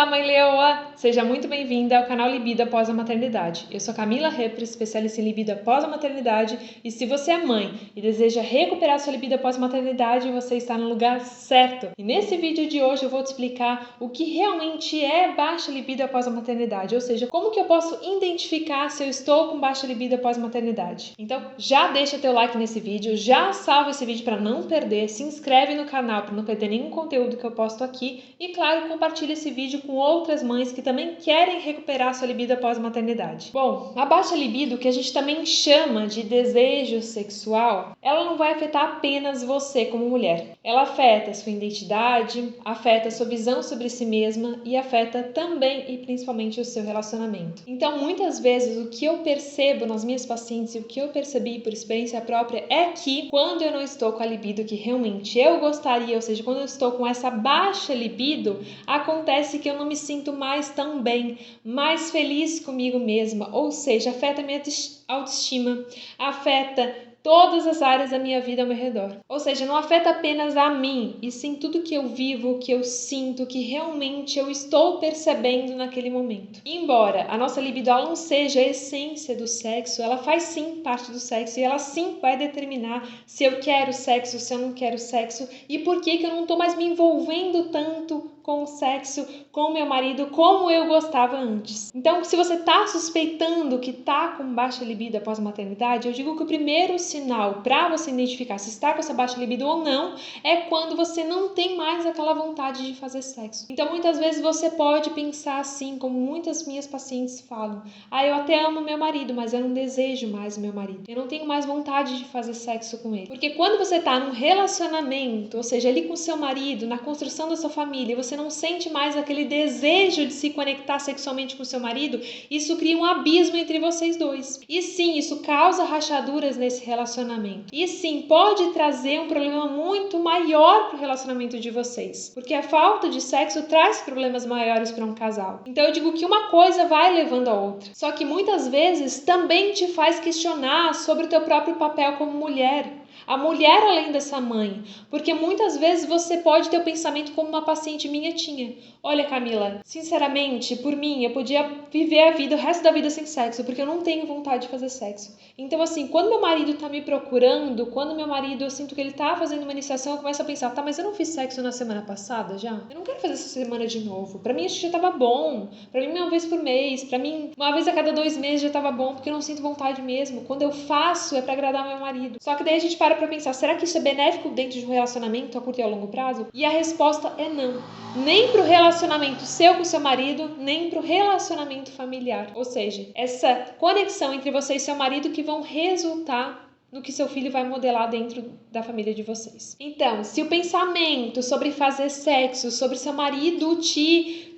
Olá, mãe leoa! Seja muito bem-vinda ao canal Libido Após a Maternidade. Eu sou Camila Repres, especialista em libido após a maternidade, e se você é mãe e deseja recuperar sua libido após a maternidade, você está no lugar certo. E nesse vídeo de hoje eu vou te explicar o que realmente é baixa libido após a maternidade, ou seja, como que eu posso identificar se eu estou com baixa libido após a maternidade. Então, já deixa teu like nesse vídeo, já salva esse vídeo para não perder, se inscreve no canal para não perder nenhum conteúdo que eu posto aqui e, claro, compartilha esse vídeo com outras mães que também querem recuperar sua libido após a maternidade. Bom, a baixa libido, que a gente também chama de desejo sexual, ela não vai afetar apenas você como mulher. Ela afeta a sua identidade, afeta a sua visão sobre si mesma e afeta também e principalmente o seu relacionamento. Então, muitas vezes, o que eu percebo nas minhas pacientes e o que eu percebi por experiência própria é que quando eu não estou com a libido que realmente eu gostaria, ou seja, quando eu estou com essa baixa libido, acontece que eu não me sinto mais tão bem, mais feliz comigo mesma, ou seja, afeta a minha autoestima, afeta todas as áreas da minha vida ao meu redor. Ou seja, não afeta apenas a mim, e sim tudo que eu vivo, que eu sinto, que realmente eu estou percebendo naquele momento. E embora a nossa libido não seja a essência do sexo, ela faz sim parte do sexo e ela sim vai determinar se eu quero sexo, se eu não quero sexo e por que eu não estou mais me envolvendo tanto com o sexo, com o meu marido, como eu gostava antes. Então, se você está suspeitando que está com baixa libido após a maternidade, eu digo que o primeiro sinal para você identificar se está com essa baixa libido ou não é quando você não tem mais aquela vontade de fazer sexo. Então, muitas vezes você pode pensar assim, como muitas minhas pacientes falam: eu até amo meu marido, mas eu não desejo mais o meu marido. Eu não tenho mais vontade de fazer sexo com ele. Porque quando você está num relacionamento, ou seja, ali com o seu marido, na construção da sua família, você não sente mais aquele desejo de se conectar sexualmente com o seu marido, isso cria um abismo entre vocês dois. E sim, isso causa rachaduras nesse relacionamento. E sim, pode trazer um problema muito maior para o relacionamento de vocês, porque a falta de sexo traz problemas maiores para um casal. Então eu digo que uma coisa vai levando a outra. Só que muitas vezes também te faz questionar sobre o teu próprio papel como mulher. A mulher além dessa mãe, porque muitas vezes você pode ter o pensamento como uma paciente minha tinha. Olha, Camila, sinceramente, por mim, eu podia viver a vida, o resto da vida sem sexo, porque eu não tenho vontade de fazer sexo. Então, assim, quando meu marido tá me procurando, quando meu marido, eu sinto que ele tá fazendo uma iniciação, eu começo a pensar, tá, mas eu não fiz sexo na semana passada já? Eu não quero fazer essa semana de novo. Pra mim, isso já tava bom. Pra mim, uma vez por mês. Pra mim, uma vez a cada 2 meses já tava bom, porque eu não sinto vontade mesmo. Quando eu faço, é pra agradar meu marido. Só que daí a gente para pra pensar, será que isso é benéfico dentro de um relacionamento a curto e a longo prazo? E a resposta é não. Nem pro relacionamento seu com seu marido, nem pro relacionamento familiar. Ou seja, essa conexão entre você e seu marido que vão resultar no que seu filho vai modelar dentro da família de vocês. Então, se o pensamento sobre fazer sexo, sobre seu marido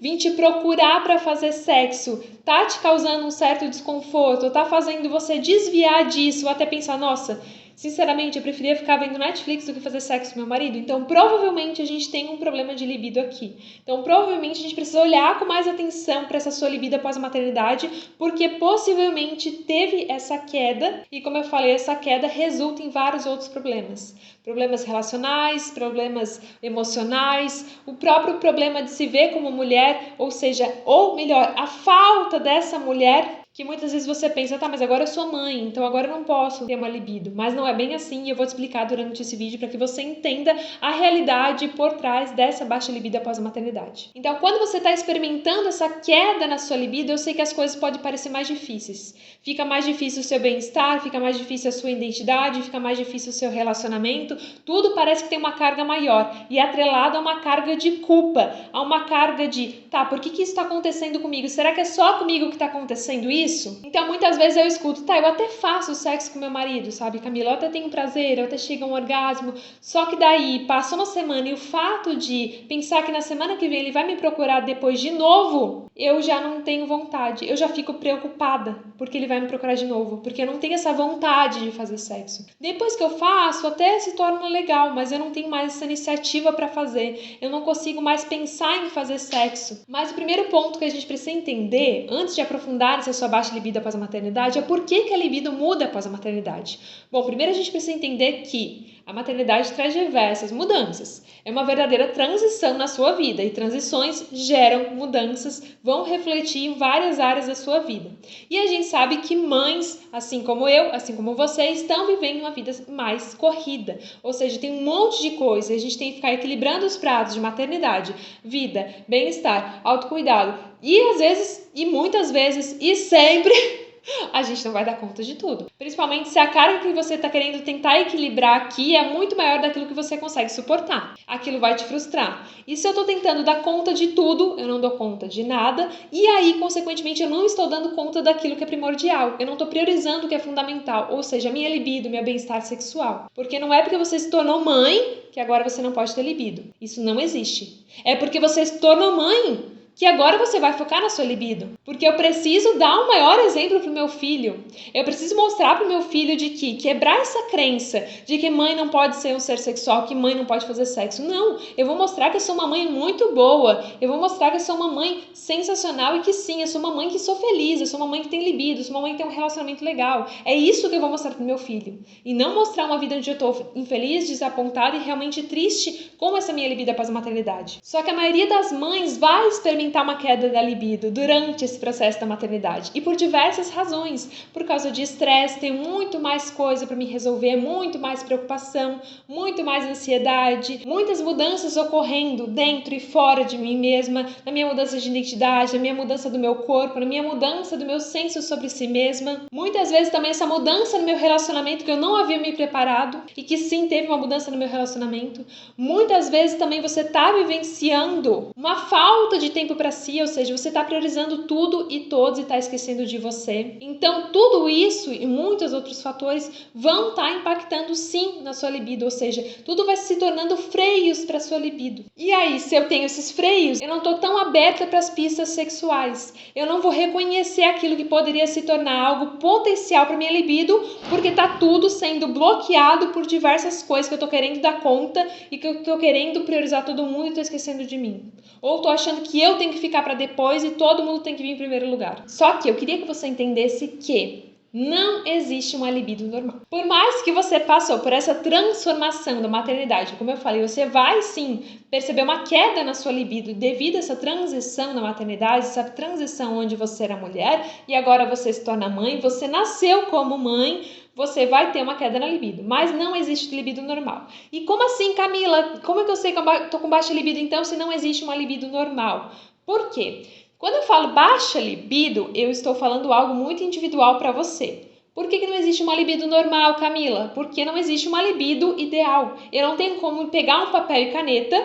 vir te procurar para fazer sexo, tá te causando um certo desconforto, tá fazendo você desviar disso, ou até pensar, nossa, sinceramente, eu preferia ficar vendo Netflix do que fazer sexo com meu marido. Então, provavelmente, a gente tem um problema de libido aqui. Então, provavelmente, a gente precisa olhar com mais atenção para essa sua libido após a maternidade, porque possivelmente teve essa queda. E, como eu falei, essa queda resulta em vários outros problemas. Problemas relacionais, problemas emocionais, o próprio problema de se ver como mulher, ou seja, ou melhor, a falta dessa mulher que muitas vezes você pensa, tá, mas agora eu sou mãe, então agora eu não posso ter uma libido. Mas não é bem assim e eu vou te explicar durante esse vídeo para que você entenda a realidade por trás dessa baixa libido após a maternidade. Então, quando você está experimentando essa queda na sua libido, eu sei que as coisas podem parecer mais difíceis. Fica mais difícil o seu bem-estar, fica mais difícil a sua identidade, fica mais difícil o seu relacionamento. Tudo parece que tem uma carga maior e atrelado a uma carga de culpa, a uma carga de, tá, por que isso está acontecendo comigo? Será que é só comigo que está acontecendo isso? Então, muitas vezes eu escuto, tá, eu até faço sexo com meu marido, sabe, Camila? Eu até tenho prazer, eu até chego a um orgasmo. Só que daí, passa uma semana e o fato de pensar que na semana que vem ele vai me procurar depois de novo, eu já não tenho vontade. Eu já fico preocupada porque ele vai me procurar de novo, porque eu não tenho essa vontade de fazer sexo. Depois que eu faço, até se torna legal, mas eu não tenho mais essa iniciativa para fazer. Eu não consigo mais pensar em fazer sexo. Mas o primeiro ponto que a gente precisa entender, antes de aprofundar essa sua baixa libido após a maternidade, é por que a libido muda após a maternidade. Bom, primeiro a gente precisa entender que A maternidade traz diversas mudanças. É uma verdadeira transição na sua vida e transições geram mudanças, vão refletir em várias áreas da sua vida. E a gente sabe que mães, assim como eu, assim como você, estão vivendo uma vida mais corrida. Ou seja, tem um monte de coisa, a gente tem que ficar equilibrando os pratos de maternidade, vida, bem-estar, autocuidado. E às vezes, e muitas vezes, e sempre a gente não vai dar conta de tudo. Principalmente se a carga que você está querendo tentar equilibrar aqui é muito maior daquilo que você consegue suportar. Aquilo vai te frustrar. E se eu estou tentando dar conta de tudo, eu não dou conta de nada. E aí, consequentemente, eu não estou dando conta daquilo que é primordial. Eu não estou priorizando o que é fundamental. Ou seja, minha libido, meu bem-estar sexual. Porque não é porque você se tornou mãe que agora você não pode ter libido. Isso não existe. É porque você se tornou mãe que agora você vai focar na sua libido. Porque eu preciso dar um maior exemplo para o meu filho. Eu preciso mostrar para o meu filho de que quebrar essa crença de que mãe não pode ser um ser sexual, que mãe não pode fazer sexo. Não, eu vou mostrar que eu sou uma mãe muito boa. Eu vou mostrar que eu sou uma mãe sensacional e que sim, eu sou uma mãe que sou feliz, eu sou uma mãe que tem libido, eu sou uma mãe que tem um relacionamento legal. É isso que eu vou mostrar para o meu filho. E não mostrar uma vida onde eu estou infeliz, desapontada e realmente triste com essa minha libido após a maternidade. Só que a maioria das mães vai experimentar uma queda da libido durante esse processo da maternidade e por diversas razões, por causa de estresse, tem muito mais coisa para me resolver, muito mais preocupação, muito mais ansiedade, muitas mudanças ocorrendo dentro e fora de mim mesma, na minha mudança de identidade, na minha mudança do meu corpo, na minha mudança do meu senso sobre si mesma, muitas vezes também essa mudança no meu relacionamento que eu não havia me preparado e que sim teve uma mudança no meu relacionamento, muitas vezes também você está vivenciando uma falta de tempo para si, ou seja, você está priorizando tudo e todos e está esquecendo de você. Então, tudo isso e muitos outros fatores vão estar impactando sim na sua libido, ou seja, tudo vai se tornando freios para sua libido. E aí, se eu tenho esses freios, eu não estou tão aberta para as pistas sexuais. Eu não vou reconhecer aquilo que poderia se tornar algo potencial para minha libido, porque está tudo sendo bloqueado por diversas coisas que eu estou querendo dar conta e que eu estou querendo priorizar todo mundo e estou esquecendo de mim. Ou estou achando que eu tenho que ficar para depois e todo mundo tem que vir em primeiro lugar. Só que eu queria que você entendesse que não existe uma libido normal. Por mais que você passou por essa transformação da maternidade, como eu falei, você vai sim perceber uma queda na sua libido devido a essa transição na maternidade, essa transição onde você era mulher e agora você se torna mãe, você nasceu como mãe, você vai ter uma queda na libido, mas não existe libido normal. E como assim, Camila? Como é que eu sei que eu tô com baixa libido então se não existe uma libido normal? Por quê? Quando eu falo baixa libido, eu estou falando algo muito individual para você. Por que não existe uma libido normal, Camila? Porque não existe uma libido ideal. Eu não tenho como pegar um papel e caneta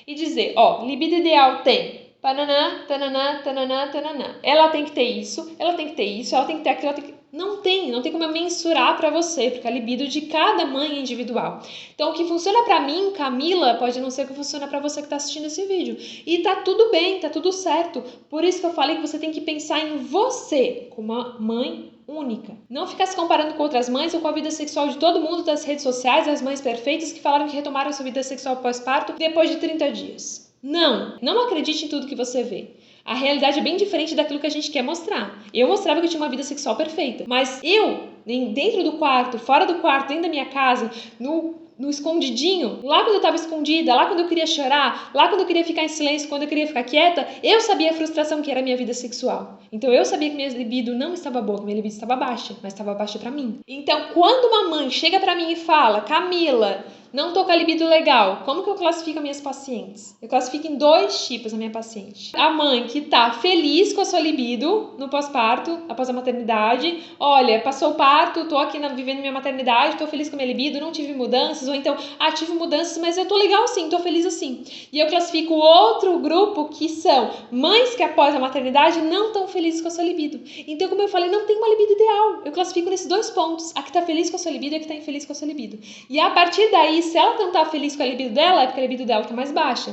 e dizer, ó, libido ideal tem tananã, tananã, tananã, tananã. Ela tem que ter isso, ela tem que ter isso, ela tem que ter aquilo, ela tem que... Não tem como eu mensurar para você, porque a libido de cada mãe é individual. Então, o que funciona para mim, Camila, pode não ser o que funciona para você que está assistindo esse vídeo. E tá tudo bem, tá tudo certo. Por isso que eu falei que você tem que pensar em você como uma mãe única. Não ficar se comparando com outras mães ou com a vida sexual de todo mundo das redes sociais, as mães perfeitas que falaram que retomaram sua vida sexual pós-parto depois de 30 dias. Não acredite em tudo que você vê. A realidade é bem diferente daquilo que a gente quer mostrar. Eu mostrava que eu tinha uma vida sexual perfeita, mas eu, dentro do quarto, fora do quarto, dentro da minha casa, no escondidinho, lá quando eu estava escondida, lá quando eu queria chorar, lá quando eu queria ficar em silêncio, quando eu queria ficar quieta, eu sabia a frustração que era a minha vida sexual. Então eu sabia que minha libido não estava boa, que minha libido estava baixa, mas estava baixa para mim. Então quando uma mãe chega para mim e fala, Camila, não tô com a libido legal, como que eu classifico minhas pacientes? Eu classifico em 2 tipos a minha paciente. A mãe que tá feliz com a sua libido no pós-parto, após a maternidade. Olha, passou o parto, tô aqui vivendo minha maternidade, tô feliz com a minha libido, não tive mudanças. Ou então, tive mudanças, mas eu tô legal assim, tô feliz assim. E eu classifico outro grupo que são mães que após a maternidade não estão felizes com a sua libido. Então, como eu falei, não tem uma libido ideal. Eu classifico nesses 2 pontos. A que tá feliz com a sua libido e a que tá infeliz com a sua libido. E a partir daí, se ela não tá feliz com a libido dela, é porque a libido dela tá mais baixa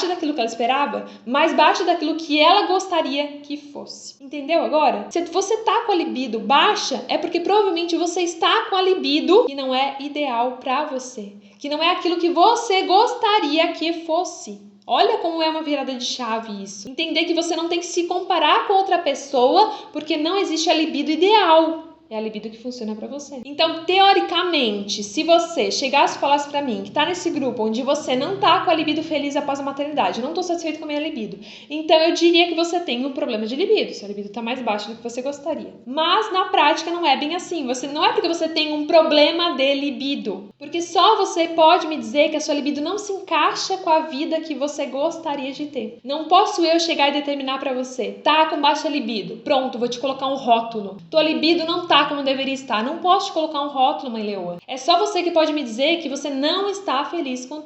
daquilo que ela esperava, mais baixa daquilo que ela gostaria que fosse. Entendeu agora? Se você tá com a libido baixa, é porque provavelmente você está com a libido que não é ideal pra você, que não é aquilo que você gostaria que fosse. Olha como é uma virada de chave isso. Entender que você não tem que se comparar com outra pessoa porque não existe a libido ideal. é a libido que funciona pra você. Então, teoricamente, se você chegasse e falasse pra mim que tá nesse grupo onde você não tá com a libido feliz após a maternidade, não tô satisfeito com a minha libido, então eu diria que você tem um problema de libido, sua libido tá mais baixa do que você gostaria. Mas, na prática, não é bem assim. Não é porque você tem um problema de libido, porque só você pode me dizer que a sua libido não se encaixa com a vida que você gostaria de ter. Não posso eu chegar e determinar pra você, tá com baixa libido, pronto, vou te colocar um rótulo. Tua libido não tá como deveria estar. Não posso te colocar um rótulo, mãe leoa. É só você que pode me dizer que você não está feliz com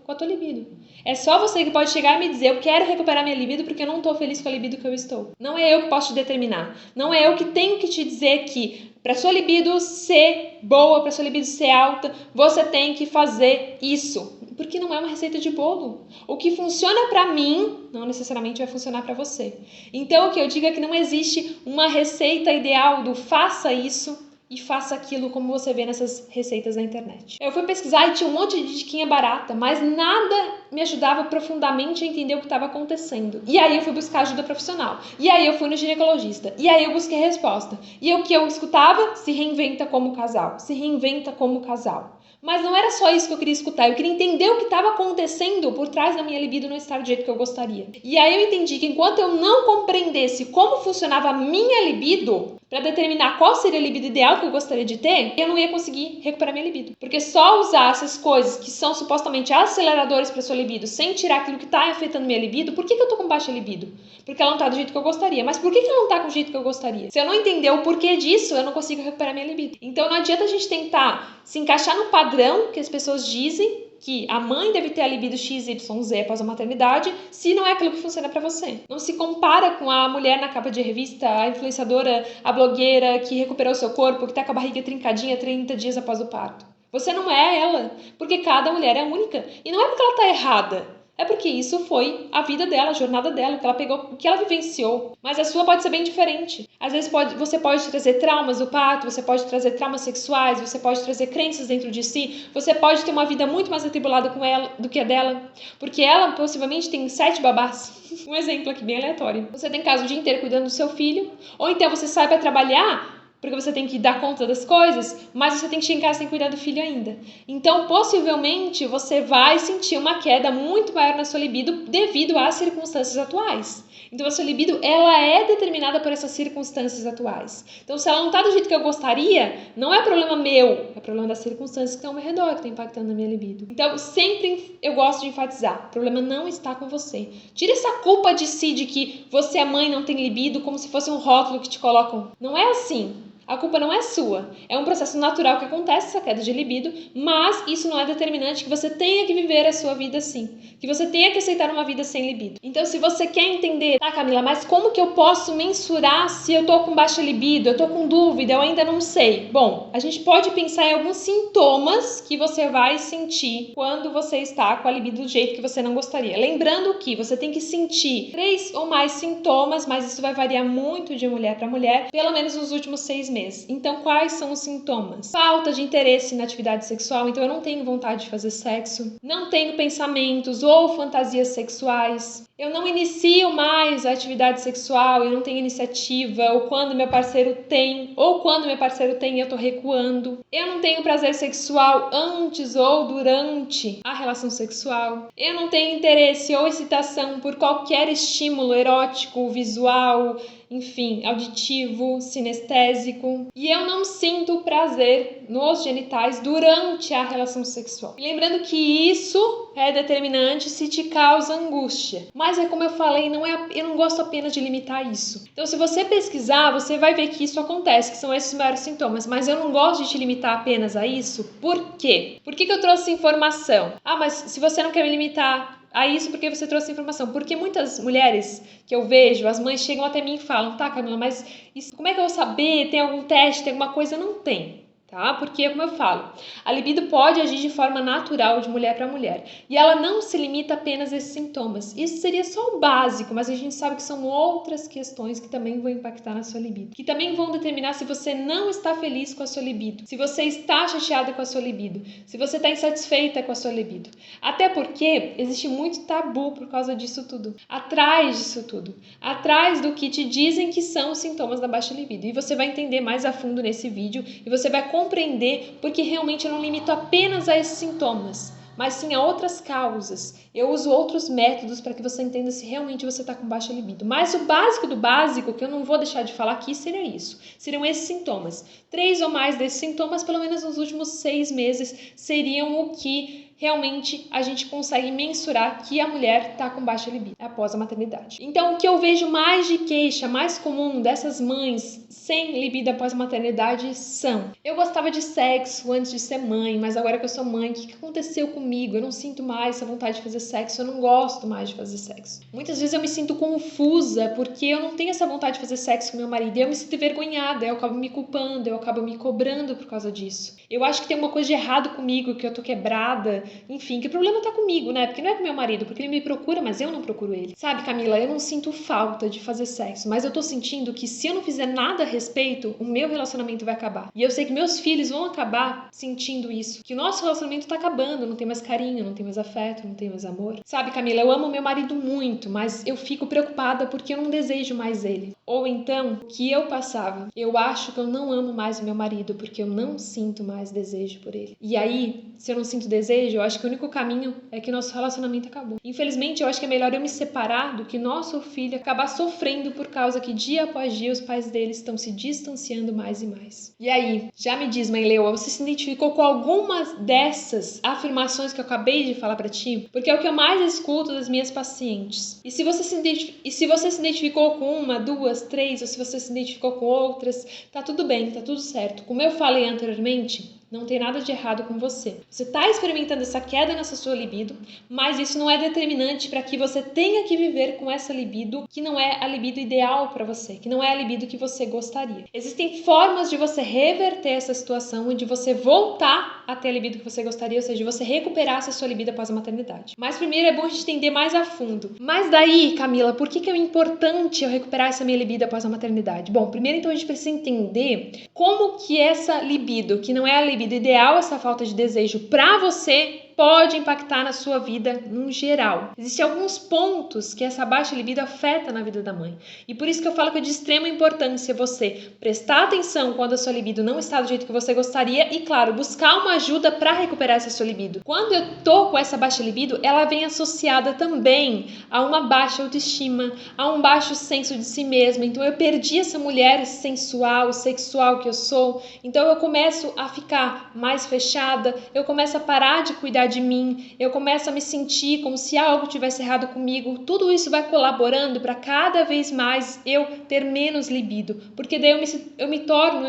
a tua libido. É só você que pode chegar e me dizer, eu quero recuperar minha libido porque eu não tô feliz com a libido que eu estou. Não é eu que posso te determinar. Não é eu que tenho que te dizer que para sua libido ser boa, para sua libido ser alta, você tem que fazer isso. Porque não é uma receita de bolo. O que funciona para mim, não necessariamente vai funcionar para você. Então, o que eu digo é que não existe uma receita ideal do faça isso e faça aquilo como você vê nessas receitas na internet. Eu fui pesquisar e tinha um monte de diquinha barata, mas nada me ajudava profundamente a entender o que estava acontecendo. E aí eu fui buscar ajuda profissional. E aí eu fui no ginecologista. E aí eu busquei resposta. E o que eu escutava? Se reinventa como casal. Se reinventa como casal. Mas não era só isso que eu queria escutar, eu queria entender o que estava acontecendo por trás da minha libido não estar do jeito que eu gostaria. E aí eu entendi que enquanto eu não compreendesse como funcionava a minha libido, para determinar qual seria a libido ideal que eu gostaria de ter, eu não ia conseguir recuperar minha libido. Porque só usar essas coisas que são supostamente aceleradores para sua libido, sem tirar aquilo que está afetando minha libido, por que eu tô com baixa libido? Porque ela não tá do jeito que eu gostaria. Mas por que ela não tá com o jeito que eu gostaria? Se eu não entender o porquê disso, eu não consigo recuperar minha libido. Então não adianta a gente tentar se encaixar no padrão que as pessoas dizem que a mãe deve ter a libido XYZ após a maternidade, se não é aquilo que funciona pra você. Não se compara com a mulher na capa de revista, a influenciadora, a blogueira que recuperou seu corpo, que tá com a barriga trincadinha 30 dias após o parto. Você não é ela, porque cada mulher é única. E não é porque ela tá errada. É porque isso foi a vida dela, a jornada dela, o que ela pegou, o que ela vivenciou. Mas a sua pode ser bem diferente. Às vezes você pode trazer traumas do parto, você pode trazer traumas sexuais, você pode trazer crenças dentro de si, você pode ter uma vida muito mais atribulada com ela do que a dela, porque ela possivelmente tem 7 babás. Um exemplo aqui bem aleatório. Você tem casa o dia inteiro cuidando do seu filho, ou então você sai para trabalhar porque você tem que dar conta das coisas, mas você tem que chegar em casa sem cuidar do filho ainda. Então, possivelmente, você vai sentir uma queda muito maior na sua libido devido às circunstâncias atuais. Então, a sua libido, ela é determinada por essas circunstâncias atuais. Então, se ela não está do jeito que eu gostaria, não é problema meu, é problema das circunstâncias que estão ao meu redor, que estão impactando na minha libido. Então, sempre eu gosto de enfatizar, o problema não está com você. Tira essa culpa de si, de que você, a mãe, não tem libido, como se fosse um rótulo que te colocam. Não é assim. A culpa não é sua. É um processo natural que acontece, essa queda de libido, mas isso não é determinante que você tenha que viver a sua vida assim. Que você tenha que aceitar uma vida sem libido. Então, se você quer entender, tá, Camila, mas como que eu posso mensurar se eu tô com baixa libido, eu tô com dúvida, eu ainda não sei? Bom, a gente pode pensar em alguns sintomas que você vai sentir quando você está com a libido do jeito que você não gostaria. Lembrando que você tem que sentir 3 ou mais sintomas, mas isso vai variar muito de mulher para mulher, pelo menos nos últimos 6 meses. Então, quais são os sintomas? Falta de interesse na atividade sexual, então eu não tenho vontade de fazer sexo, não tenho pensamentos ou fantasias sexuais, eu não inicio mais a atividade sexual, eu não tenho iniciativa, ou quando meu parceiro tem, eu tô recuando, eu não tenho prazer sexual antes ou durante a relação sexual, eu não tenho interesse ou excitação por qualquer estímulo erótico, visual, enfim, auditivo, sinestésico. E eu não sinto prazer nos genitais durante a relação sexual. E lembrando que isso é determinante se te causa angústia. Mas é como eu falei, eu não gosto apenas de limitar isso. Então, se você pesquisar, você vai ver que isso acontece, que são esses maiores sintomas. Mas eu não gosto de te limitar apenas a isso. Por quê? Por que eu trouxe informação? Ah, mas se você não quer me limitar a isso, porque você trouxe informação? Porque muitas mulheres que eu vejo, as mães chegam até mim e falam, tá, Camila, mas isso, como é que eu vou saber? Tem algum teste, tem alguma coisa? Não tem. tá? Porque, como eu falo, a libido pode agir de forma natural de mulher para mulher. E ela não se limita apenas a esses sintomas. Isso seria só o básico, mas a gente sabe que são outras questões que também vão impactar na sua libido. Que também vão determinar se você não está feliz com a sua libido, se você está chateada com a sua libido, se você está insatisfeita com a sua libido. Até porque existe muito tabu por causa disso tudo. Atrás disso tudo. Atrás do que te dizem que são os sintomas da baixa libido. E você vai entender mais a fundo nesse vídeo e você vai compreender porque realmente eu não limito apenas a esses sintomas, mas sim a outras causas. Eu uso outros métodos para que você entenda se realmente você está com baixa libido. Mas o básico do básico, que eu não vou deixar de falar aqui, seria isso. Seriam esses sintomas. 3 ou mais desses sintomas, pelo menos nos últimos 6 meses, seriam o que realmente a gente consegue mensurar que a mulher está com baixa libido após a maternidade. Então, o que eu vejo mais de queixa, mais comum dessas mães sem libido após a maternidade são: eu gostava de sexo antes de ser mãe, mas agora que eu sou mãe, o que aconteceu comigo? Eu não sinto mais essa vontade de fazer sexo, eu não gosto mais de fazer sexo. Muitas vezes eu me sinto confusa porque eu não tenho essa vontade de fazer sexo com meu marido e eu me sinto envergonhada, eu acabo me culpando, eu acabo me cobrando por causa disso. Eu acho que tem uma coisa de errado comigo, que eu tô quebrada, enfim, que o problema tá comigo, né? Porque não é com meu marido, porque ele me procura, mas eu não procuro ele. Sabe, Camila, eu não sinto falta de fazer sexo, mas eu tô sentindo que se eu não fizer nada a respeito, o meu relacionamento vai acabar. E eu sei que meus filhos vão acabar sentindo isso, que o nosso relacionamento tá acabando, não tem mais carinho, não tem mais afeto, não tem mais amor. Sabe, Camila, eu amo meu marido muito, mas eu fico preocupada porque eu não desejo mais ele. Ou então, que eu passava, eu acho que eu não amo mais o meu marido porque eu não sinto mais desejo por ele. E aí, se eu não sinto desejo, eu acho que o único caminho é que nosso relacionamento acabou. Infelizmente, eu acho que é melhor eu me separar do que nosso filho acabar sofrendo por causa que dia após dia os pais dele estão se distanciando mais e mais. E aí, já me diz, mãe Leoa, você se identificou com algumas dessas afirmações que eu acabei de falar pra ti? Porque é o que eu mais escuto das minhas pacientes. E se você se identificou com uma, 2, 3, ou se você se identificou com outras, tá tudo bem, tá tudo certo. Como eu falei anteriormente, não tem nada de errado com você. Você está experimentando essa queda nessa sua libido, mas isso não é determinante para que você tenha que viver com essa libido que não é a libido ideal para você, que não é a libido que você gostaria. Existem formas de você reverter essa situação e de você voltar a ter a libido que você gostaria, ou seja, de você recuperar essa sua libido após a maternidade. Mas primeiro é bom a gente entender mais a fundo. Mas daí, Camila, por que é importante eu recuperar essa minha libido após a maternidade? Bom, primeiro então a gente precisa entender como que essa libido, que não é a libido ideal, essa falta de desejo para você, pode impactar na sua vida no geral. Existem alguns pontos que essa baixa libido afeta na vida da mãe. E por isso que eu falo que é de extrema importância você prestar atenção quando a sua libido não está do jeito que você gostaria e, claro, buscar uma ajuda para recuperar essa sua libido. Quando eu tô com essa baixa libido, ela vem associada também a uma baixa autoestima, a um baixo senso de si mesma. Então eu perdi essa mulher sensual, sexual que eu sou. Então eu começo a ficar mais fechada, eu começo a parar de cuidar de mim, eu começo a me sentir como se algo tivesse errado comigo. Tudo isso vai colaborando para cada vez mais eu ter menos libido, porque daí eu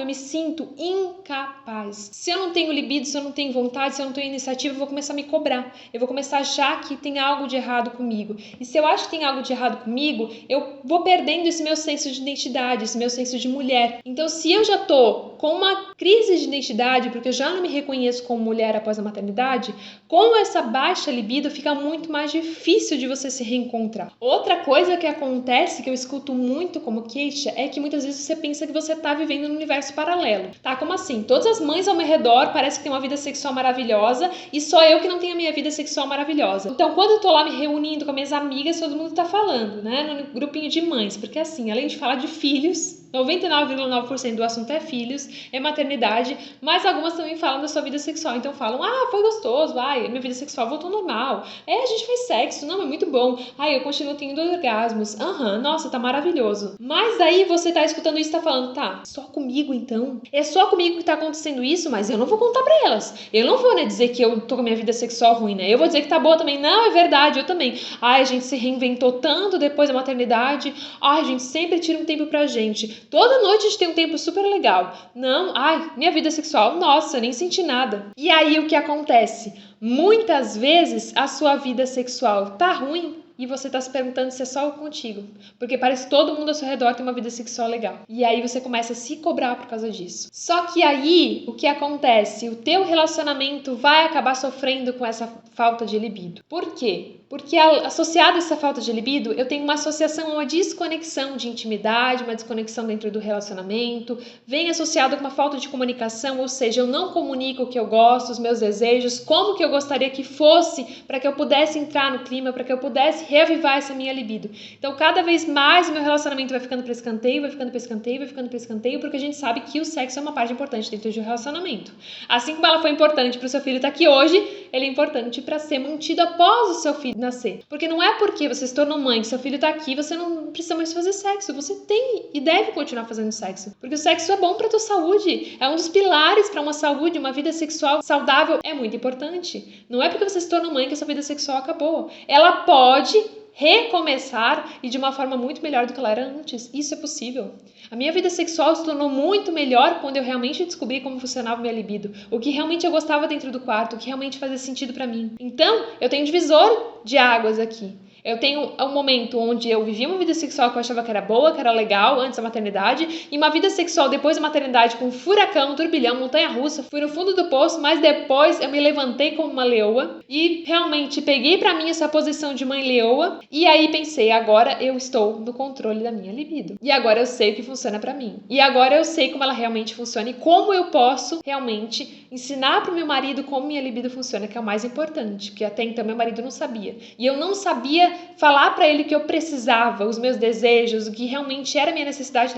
me sinto incapaz. Se eu não tenho libido, se eu não tenho vontade, se eu não tenho iniciativa, eu vou começar a me cobrar. Eu vou começar a achar que tem algo de errado comigo. E se eu acho que tem algo de errado comigo, eu vou perdendo esse meu senso de identidade, esse meu senso de mulher. Então, se eu já tô com uma crise de identidade, porque eu já não me reconheço como mulher após a maternidade, com essa baixa libido fica muito mais difícil de você se reencontrar. Outra coisa que acontece, que eu escuto muito como queixa, é que muitas vezes você pensa que você tá vivendo num universo paralelo. Tá? Como assim? Todas as mães ao meu redor parecem que têm uma vida sexual maravilhosa e só eu que não tenho a minha vida sexual maravilhosa. Então, quando eu tô lá me reunindo com minhas amigas, todo mundo tá falando, né? No grupinho de mães. Porque assim, além de falar de filhos, 99,9% do assunto é filhos, é maternidade, mas algumas também falam da sua vida sexual. Então falam, foi gostoso, minha vida sexual voltou normal. A gente faz sexo, não, é muito bom. Eu continuo tendo orgasmos. Nossa, tá maravilhoso. Mas daí você tá escutando isso e tá falando, tá, só comigo então? É só comigo que tá acontecendo isso, mas eu não vou contar pra elas. Eu não vou, dizer que eu tô com a minha vida sexual ruim, né? Eu vou dizer que tá boa também. Não, é verdade, eu também. A gente se reinventou tanto depois da maternidade. A gente sempre tira um tempo pra gente. Toda noite a gente tem um tempo super legal. Não, minha vida sexual, nossa, nem senti nada. E aí o que acontece? Muitas vezes a sua vida sexual tá ruim e você tá se perguntando se é só contigo, porque parece que todo mundo ao seu redor tem uma vida sexual legal. E aí você começa a se cobrar por causa disso. Só que aí, o que acontece? O teu relacionamento vai acabar sofrendo com essa falta de libido. Por quê? Porque associado a essa falta de libido, eu tenho uma associação, uma desconexão de intimidade, uma desconexão dentro do relacionamento, vem associado com uma falta de comunicação, ou seja, eu não comunico o que eu gosto, os meus desejos, como que eu gostaria que fosse para que eu pudesse entrar no clima, para que eu pudesse reavivar essa minha libido. Então, cada vez mais o meu relacionamento vai ficando para escanteio, vai ficando para escanteio, vai ficando para escanteio, porque a gente sabe que o sexo é uma parte importante dentro de um relacionamento. Assim como ela foi importante para o seu filho estar aqui hoje, ele é importante para ser mantido após o seu filho nascer. Porque não é porque você se tornou mãe, que seu filho tá aqui, você não precisa mais fazer sexo. Você tem e deve continuar fazendo sexo. Porque o sexo é bom pra tua saúde. É um dos pilares para uma saúde, uma vida sexual saudável. É muito importante. Não é porque você se tornou mãe que a sua vida sexual acabou. Ela pode recomeçar e de uma forma muito melhor do que ela era antes. Isso é possível. A minha vida sexual se tornou muito melhor quando eu realmente descobri como funcionava minha libido, o que realmente eu gostava dentro do quarto, o que realmente fazia sentido pra mim. Então, eu tenho um divisor de águas aqui. Eu tenho um momento onde eu vivia uma vida sexual que eu achava que era boa, que era legal, antes da maternidade, e uma vida sexual depois da maternidade com furacão, turbilhão, montanha-russa, fui no fundo do poço, mas depois eu me levantei como uma leoa e realmente peguei pra mim essa posição de mãe leoa e aí pensei, agora eu estou no controle da minha libido. E agora eu sei o que funciona pra mim. E agora eu sei como ela realmente funciona e como eu posso realmente ensinar pro meu marido como minha libido funciona, que é o mais importante, porque até então meu marido não sabia. E eu não sabia falar para ele que eu precisava, os meus desejos, o que realmente era a minha necessidade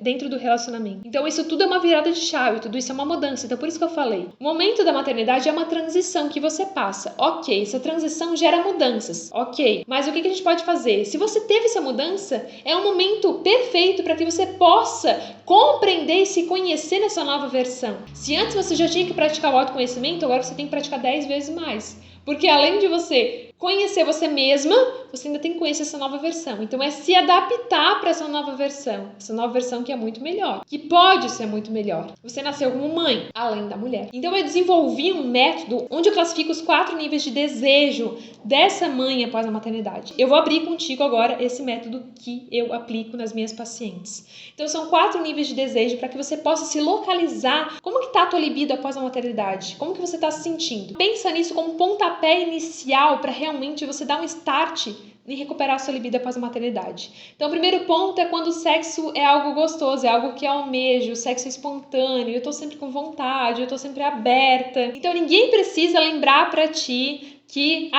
dentro do relacionamento. Então isso tudo é uma virada de chave, tudo isso é uma mudança. Então por isso que eu falei, o momento da maternidade é uma transição que você passa. Ok, essa transição gera mudanças, ok. Mas o que a gente pode fazer? Se você teve essa mudança, é um momento perfeito para que você possa compreender e se conhecer nessa nova versão. Se antes você já tinha que praticar o autoconhecimento, agora você tem que praticar 10 vezes mais. Porque além de você conhecer você mesma, você ainda tem que conhecer essa nova versão. Então é se adaptar para essa nova versão que é muito melhor, que pode ser muito melhor. Você nasceu como mãe, além da mulher. Então eu desenvolvi um método onde eu classifico os 4 níveis de desejo dessa mãe após a maternidade. Eu vou abrir contigo agora esse método que eu aplico nas minhas pacientes. Então são 4 níveis de desejo para que você possa se localizar. Como que tá a tua libido após a maternidade? Como que você está se sentindo? Pensa nisso como pontapé inicial para realmente você dar um start em recuperar a sua libido após a maternidade. Então, o primeiro ponto é quando o sexo é algo gostoso, é algo que eu almejo, o sexo é espontâneo, eu tô sempre com vontade, eu tô sempre aberta. Então, ninguém precisa lembrar pra ti que,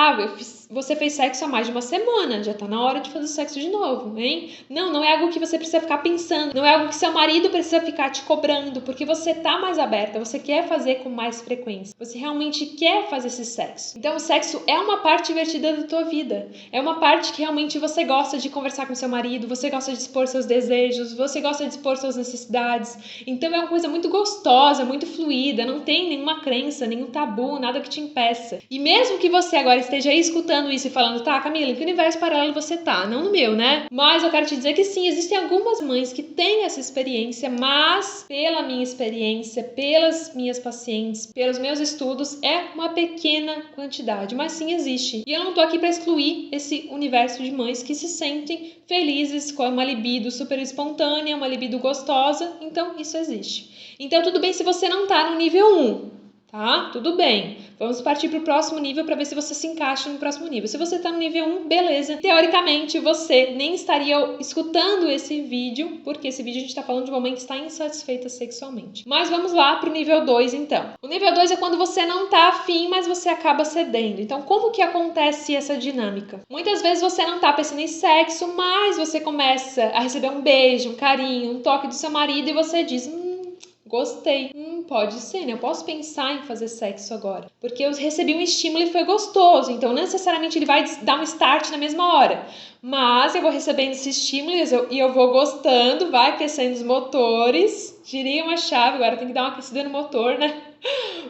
você fez sexo há mais de uma semana, já tá na hora de fazer sexo de novo, hein? Não é algo que você precisa ficar pensando, não é algo que seu marido precisa ficar te cobrando, porque você tá mais aberta, você quer fazer com mais frequência, você realmente quer fazer esse sexo. Então o sexo é uma parte divertida da tua vida, é uma parte que realmente você gosta de conversar com seu marido, você gosta de expor seus desejos, você gosta de expor suas necessidades, então é uma coisa muito gostosa, muito fluida, não tem nenhuma crença, nenhum tabu, nada que te impeça. E mesmo que você agora esteja aí escutando isso e falando, tá, Camila, em que universo paralelo você tá? Não no meu, né? Mas eu quero te dizer que sim, existem algumas mães que têm essa experiência, mas pela minha experiência, pelas minhas pacientes, pelos meus estudos, é uma pequena quantidade, mas sim existe. E eu não tô aqui pra excluir esse universo de mães que se sentem felizes com uma libido super espontânea, uma libido gostosa, então isso existe. Então tudo bem se você não tá no nível 1. Tá? Tudo bem. Vamos partir para o próximo nível para ver se você se encaixa no próximo nível. Se você está no nível 1, beleza. Teoricamente, você nem estaria escutando esse vídeo, porque esse vídeo a gente está falando de uma mãe que está insatisfeita sexualmente. Mas vamos lá para o nível 2, então. O nível 2 é quando você não está afim, mas você acaba cedendo. Então, como que acontece essa dinâmica? Muitas vezes você não está pensando em sexo, mas você começa a receber um beijo, um carinho, um toque do seu marido e você diz, gostei. Pode ser, né? Eu posso pensar em fazer sexo agora. Porque eu recebi um estímulo e foi gostoso. Então, não necessariamente ele vai dar um start na mesma hora. Mas eu vou recebendo esse estímulo e eu vou gostando, vai aquecendo os motores. Girei uma chave, agora tem que dar uma aquecida no motor, né?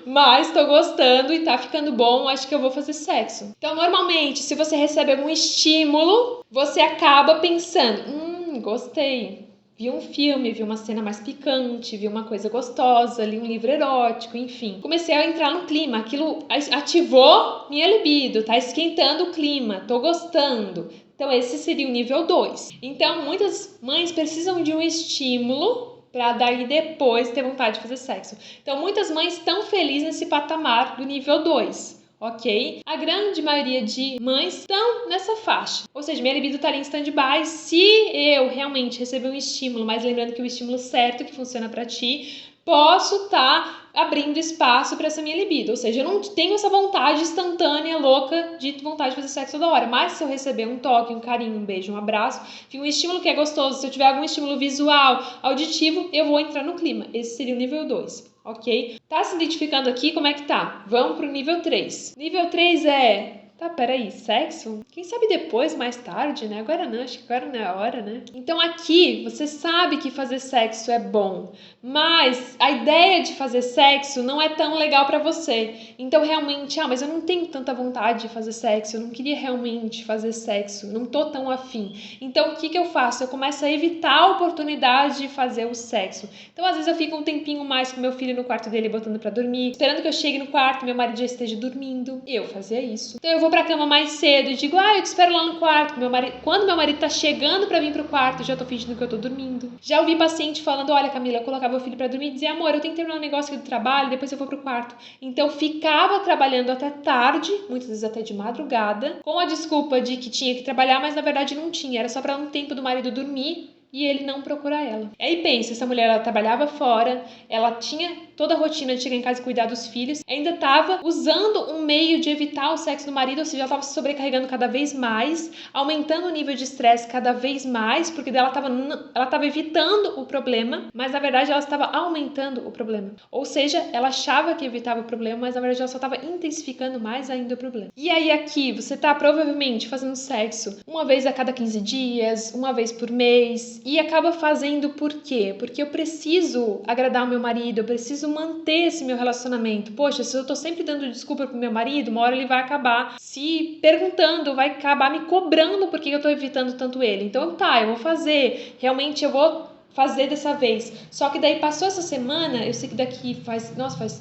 Mas tô gostando e tá ficando bom, acho que eu vou fazer sexo. Então, normalmente, se você recebe algum estímulo, você acaba pensando, gostei. Vi um filme, vi uma cena mais picante, vi uma coisa gostosa, li um livro erótico, enfim. Comecei a entrar no clima, aquilo ativou minha libido, tá esquentando o clima, tô gostando. Então esse seria o nível 2. Então muitas mães precisam de um estímulo para daí depois ter vontade de fazer sexo. Então muitas mães estão felizes nesse patamar do nível 2. Ok? A grande maioria de mães estão nessa faixa. Ou seja, minha libido está ali em stand-by. Se eu realmente receber um estímulo, mas lembrando que o estímulo certo que funciona para ti, posso estar abrindo espaço para essa minha libido. Ou seja, eu não tenho essa vontade instantânea, louca, de vontade de fazer sexo toda hora. Mas se eu receber um toque, um carinho, um beijo, um abraço, um estímulo que é gostoso, se eu tiver algum estímulo visual, auditivo, eu vou entrar no clima. Esse seria o nível 2. Ok? Tá se identificando aqui? Como é que tá? Vamos pro nível 3. Nível 3 é... Tá, peraí, sexo? Quem sabe depois, mais tarde, né? Agora não, acho que agora não é a hora, né? Então aqui, você sabe que fazer sexo é bom, mas a ideia de fazer sexo não é tão legal pra você. Então realmente, mas eu não tenho tanta vontade de fazer sexo, eu não queria realmente fazer sexo, não tô tão afim. Então o que eu faço? Eu começo a evitar a oportunidade de fazer o sexo. Então às vezes eu fico um tempinho mais com meu filho no quarto dele, botando pra dormir, esperando que eu chegue no quarto, meu marido já esteja dormindo. Eu fazia isso. Então eu vou pra cama mais cedo e digo, eu te espero lá no quarto. Quando meu marido tá chegando pra vir pro quarto, eu já tô fingindo que eu tô dormindo. Já ouvi paciente falando, olha Camila, eu colocava meu filho pra dormir e dizia, amor, eu tenho que terminar um negócio aqui do trabalho, depois eu vou pro quarto. Então ficava trabalhando até tarde, muitas vezes até de madrugada, com a desculpa de que tinha que trabalhar, mas na verdade não tinha, era só pra um tempo do marido dormir e ele não procurar ela. Aí pensa, essa mulher, ela trabalhava fora, ela tinha toda a rotina de chegar em casa e cuidar dos filhos, ainda estava usando um meio de evitar o sexo do marido, ou seja, ela estava se sobrecarregando cada vez mais, aumentando o nível de estresse cada vez mais, porque ela estava evitando o problema, mas na verdade ela estava aumentando o problema. Ou seja, ela achava que evitava o problema, mas na verdade ela só estava intensificando mais ainda o problema. E aí aqui, você está provavelmente fazendo sexo uma vez a cada 15 dias, uma vez por mês, e acaba fazendo por quê? Porque eu preciso agradar o meu marido, eu preciso manter esse meu relacionamento. Poxa, se eu tô sempre dando desculpa pro meu marido, uma hora ele vai acabar se perguntando, vai acabar me cobrando porque eu tô evitando tanto ele. Então eu vou fazer, realmente eu vou fazer dessa vez. Só que daí passou essa semana, eu sei que daqui faz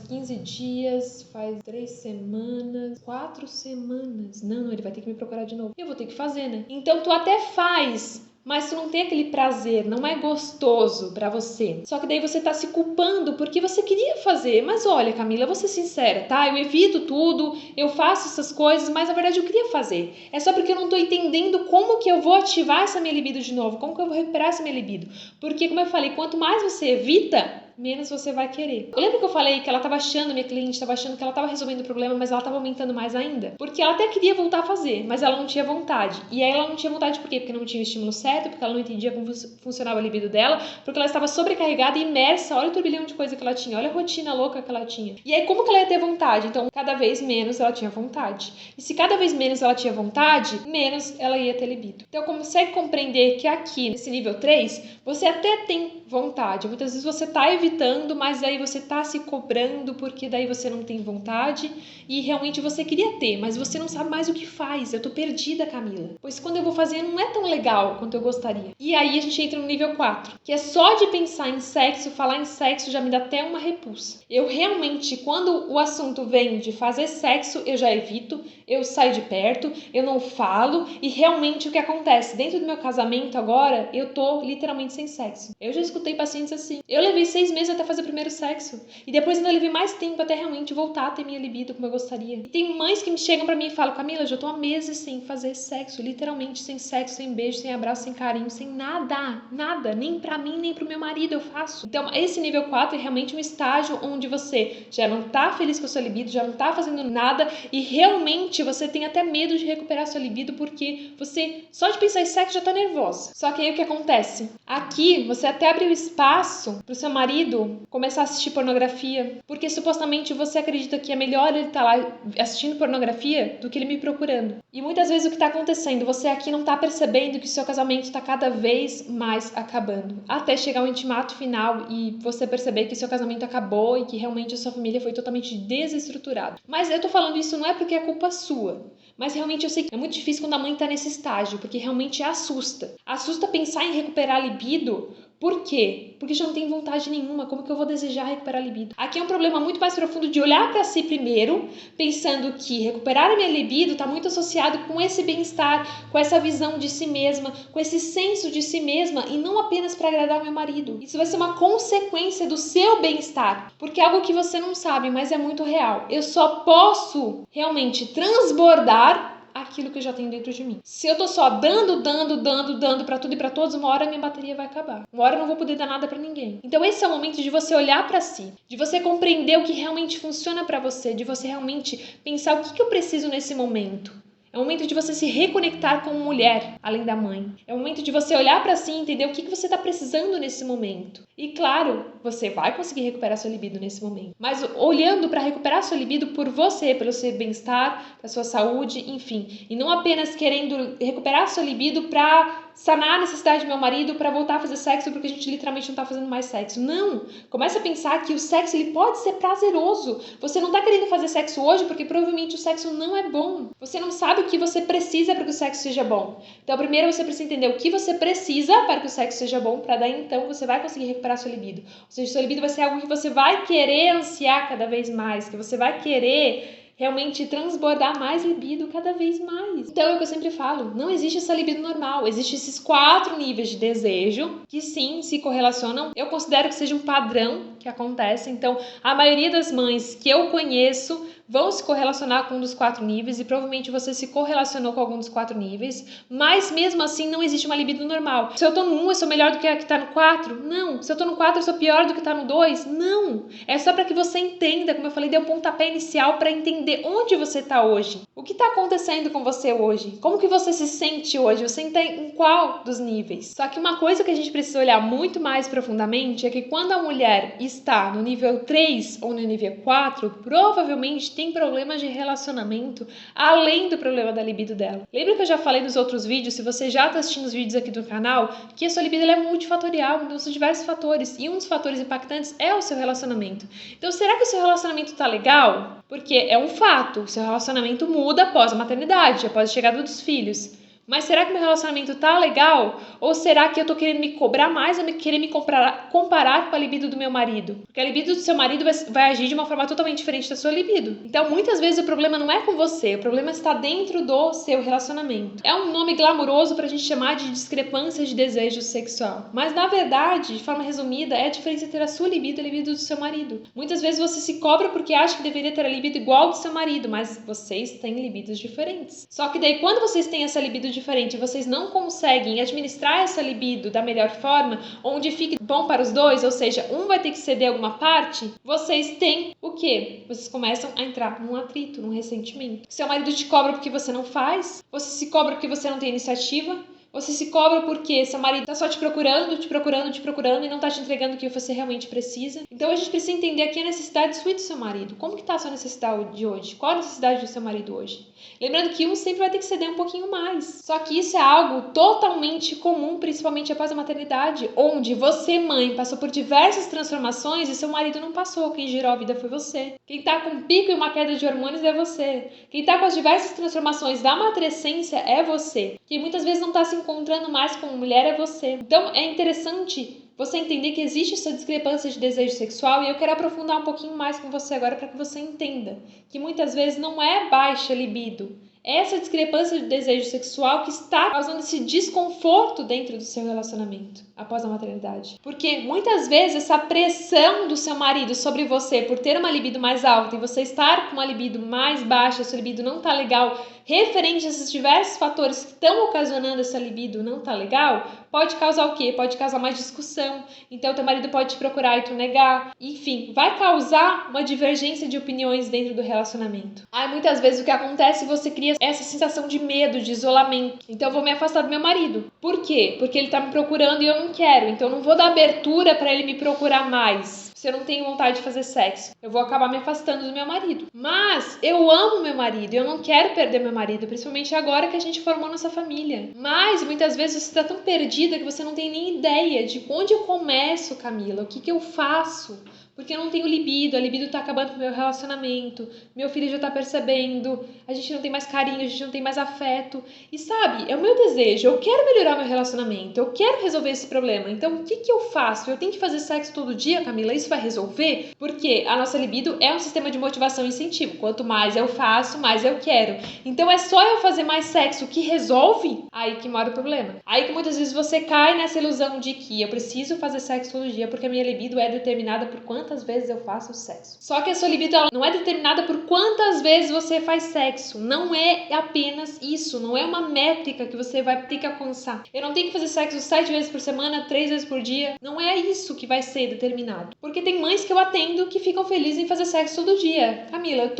15 dias, faz 3 semanas, 4 semanas. Não, ele vai ter que me procurar de novo. Eu vou ter que fazer, né? Então tu até faz, mas tu não tem aquele prazer, não é gostoso pra você. Só que daí você tá se culpando porque você queria fazer. Mas olha, Camila, vou ser sincera, tá? Eu evito tudo, eu faço essas coisas, mas na verdade eu queria fazer. É só porque eu não tô entendendo como que eu vou ativar essa minha libido de novo, como que eu vou recuperar essa minha libido. Porque, como eu falei, quanto mais você evita, menos você vai querer. Eu lembro que eu falei que ela tava achando, minha cliente tava achando que ela tava resolvendo o problema, mas ela tava aumentando mais ainda. Porque ela até queria voltar a fazer, mas ela não tinha vontade. E aí ela não tinha vontade por quê? Porque não tinha o estímulo certo, porque ela não entendia como funcionava a libido dela, porque ela estava sobrecarregada e imersa. Olha o turbilhão de coisa que ela tinha, olha a rotina louca que ela tinha. E aí como que ela ia ter vontade? Então, cada vez menos ela tinha vontade. E se cada vez menos ela tinha vontade, menos ela ia ter libido. Então, consegue compreender que aqui, nesse nível 3, você até tem vontade. Muitas vezes você tá evitando, mas aí você tá se cobrando porque daí você não tem vontade e realmente você queria ter, mas você não sabe mais o que faz. Eu tô perdida, Camila. Pois quando eu vou fazer não é tão legal quanto eu gostaria. E aí a gente entra no nível 4, que é só de pensar em sexo, falar em sexo já me dá até uma repulsa. Eu realmente, quando o assunto vem de fazer sexo, eu já evito, eu saio de perto, eu não falo e realmente o que acontece? Dentro do meu casamento agora, eu tô literalmente sem sexo. Eu já escutei pacientes assim. Eu levei 6 meses até fazer o primeiro sexo. E depois ainda levei mais tempo até realmente voltar a ter minha libido como eu gostaria. E tem mães que me chegam pra mim e falam, Camila, eu já tô há meses sem fazer sexo. Literalmente sem sexo, sem beijo, sem abraço, sem carinho, sem nada. Nada. Nem pra mim, nem pro meu marido eu faço. Então esse nível 4 é realmente um estágio onde você já não tá feliz com a sua libido, já não tá fazendo nada e realmente você tem até medo de recuperar a sua libido porque você, só de pensar em sexo, já tá nervosa. Só que aí o que acontece? Aqui você até abre o espaço pro seu marido começar a assistir pornografia, porque supostamente você acredita que é melhor ele estar lá assistindo pornografia do que ele me procurando. E muitas vezes o que tá acontecendo, você aqui não tá percebendo que o seu casamento tá cada vez mais acabando, até chegar ao intimato final e você perceber que seu casamento acabou e que realmente a sua família foi totalmente desestruturada. Mas eu tô falando isso não é porque é culpa sua, mas realmente eu sei que é muito difícil quando a mãe tá nesse estágio, porque realmente assusta. Assusta pensar em recuperar a libido, Por quê? Porque já não tem vontade nenhuma. Como que eu vou desejar recuperar a libido? Aqui é um problema muito mais profundo de olhar para si primeiro, pensando que recuperar a minha libido está muito associado com esse bem-estar, com essa visão de si mesma, com esse senso de si mesma e não apenas para agradar o meu marido. Isso vai ser uma consequência do seu bem-estar, porque é algo que você não sabe, mas é muito real. Eu só posso realmente transbordar aquilo que eu já tenho dentro de mim. Se eu tô só dando para tudo e para todos, uma hora minha bateria vai acabar. Uma hora eu não vou poder dar nada para ninguém. Então esse é o momento de você olhar para si, de você compreender o que realmente funciona para você, de você realmente pensar o que eu preciso nesse momento. É o momento de você se reconectar como mulher, além da mãe. É o momento de você olhar para si e entender o que você está precisando nesse momento. E claro, você vai conseguir recuperar sua libido nesse momento. Mas olhando para recuperar sua libido por você, pelo seu bem-estar, pela sua saúde, enfim. E não apenas querendo recuperar sua libido para sanar a necessidade do meu marido, para voltar a fazer sexo porque a gente literalmente não está fazendo mais sexo. Não! Começa a pensar que o sexo ele pode ser prazeroso. Você não está querendo fazer sexo hoje porque provavelmente o sexo não é bom. Você não sabe o que você precisa para que o sexo seja bom. Então, primeiro você precisa entender o que você precisa para que o sexo seja bom, para daí então você vai conseguir recuperar sua libido. Ou seja, sua libido vai ser algo que você vai querer ansiar cada vez mais, que você vai querer realmente transbordar mais libido cada vez mais. Então é o que eu sempre falo, não existe essa libido normal, existem esses 4 níveis de desejo que sim, se correlacionam. Eu considero que seja um padrão que acontece, então a maioria das mães que eu conheço vão se correlacionar com um dos 4 níveis e provavelmente você se correlacionou com algum dos 4 níveis, mas mesmo assim não existe uma libido normal. Se eu tô no 1, eu sou melhor do que a que tá no 4? Não. Se eu tô no 4, eu sou pior do que tá no 2? Não. É só para que você entenda, como eu falei, dê o pontapé inicial para entender onde você tá hoje. O que tá acontecendo com você hoje? Como que você se sente hoje? Você está em qual dos níveis? Só que uma coisa que a gente precisa olhar muito mais profundamente é que quando a mulher está no nível 3 ou no nível 4, provavelmente tem problemas de relacionamento além do problema da libido dela. Lembra que eu já falei nos outros vídeos, se você já está assistindo os vídeos aqui do canal, que a sua libido ela é multifatorial, então são diversos fatores, e um dos fatores impactantes é o seu relacionamento. Então será que o seu relacionamento está legal? Porque é um fato, o seu relacionamento muda após a maternidade, após a chegada dos filhos. Mas será que meu relacionamento tá legal? Ou será que eu tô querendo me cobrar mais ou querer me comparar com a libido do meu marido? Porque a libido do seu marido vai agir de uma forma totalmente diferente da sua libido. Então, muitas vezes o problema não é com você, o problema está dentro do seu relacionamento. É um nome glamouroso pra gente chamar de discrepância de desejo sexual. Mas, na verdade, de forma resumida, é a diferença entre a sua libido e a libido do seu marido. Muitas vezes você se cobra porque acha que deveria ter a libido igual ao do seu marido, mas vocês têm libidos diferentes. Só que daí, quando vocês têm essa libido diferente, vocês não conseguem administrar essa libido da melhor forma, onde fique bom para os dois, ou seja, um vai ter que ceder alguma parte, vocês têm o quê? Vocês começam a entrar num atrito, num ressentimento. Seu marido te cobra porque você não faz, você se cobra porque você não tem iniciativa, você se cobra porque seu marido tá só te procurando e não tá te entregando o que você realmente precisa. Então a gente precisa entender aqui a necessidade sua e do seu marido. Como que tá a sua necessidade de hoje? Qual a necessidade do seu marido hoje? Lembrando que um sempre vai ter que ceder um pouquinho mais. Só que isso é algo totalmente comum, principalmente após a maternidade, onde você, mãe, passou por diversas transformações e seu marido não passou. Quem gerou a vida foi você. Quem tá com um pico e uma queda de hormônios é você. Quem tá com as diversas transformações da matrescência é você. Quem muitas vezes não tá se encontrando mais como mulher é você. Então é interessante você entender que existe essa discrepância de desejo sexual e eu quero aprofundar um pouquinho mais com você agora para que você entenda que muitas vezes não é baixa libido. É essa discrepância de desejo sexual que está causando esse desconforto dentro do seu relacionamento após a maternidade. Porque muitas vezes essa pressão do seu marido sobre você por ter uma libido mais alta e você estar com uma libido mais baixa, sua libido não tá legal, referente a esses diversos fatores que estão ocasionando essa libido não tá legal, pode causar o quê? Pode causar mais discussão. Então teu marido pode te procurar e tu negar. Enfim, vai causar uma divergência de opiniões dentro do relacionamento. Aí muitas vezes o que acontece é que você cria essa sensação de medo, de isolamento. Então eu vou me afastar do meu marido. Por quê? Porque ele tá me procurando e eu não quero. Então eu não vou dar abertura para ele me procurar mais. Se eu não tenho vontade de fazer sexo, eu vou acabar me afastando do meu marido. Mas eu amo meu marido e eu não quero perder meu marido, principalmente agora que a gente formou nossa família. Mas muitas vezes você está tão perdida que você não tem nem ideia de onde eu começo, Camila, o que eu faço. porque eu não tenho libido, a libido tá acabando com o meu relacionamento, meu filho já tá percebendo, a gente não tem mais carinho, a gente não tem mais afeto. E sabe, é o meu desejo, eu quero melhorar meu relacionamento, eu quero resolver esse problema. Então, o que eu faço? Eu tenho que fazer sexo todo dia, Camila? Isso vai resolver? Porque a nossa libido é um sistema de motivação e incentivo. Quanto mais eu faço, mais eu quero. Então, é só eu fazer mais sexo que resolve? Aí que mora o problema. Aí que muitas vezes você cai nessa ilusão de que eu preciso fazer sexo todo dia porque a minha libido é determinada por quantas vezes eu faço sexo. Só que a sua libido ela não é determinada por quantas vezes você faz sexo. Não é apenas isso. Não é uma métrica que você vai ter que alcançar. Eu não tenho que fazer sexo 7 vezes por semana, 3 vezes por dia. Não é isso que vai ser determinado. Porque tem mães que eu atendo que ficam felizes em fazer sexo todo dia. Camila,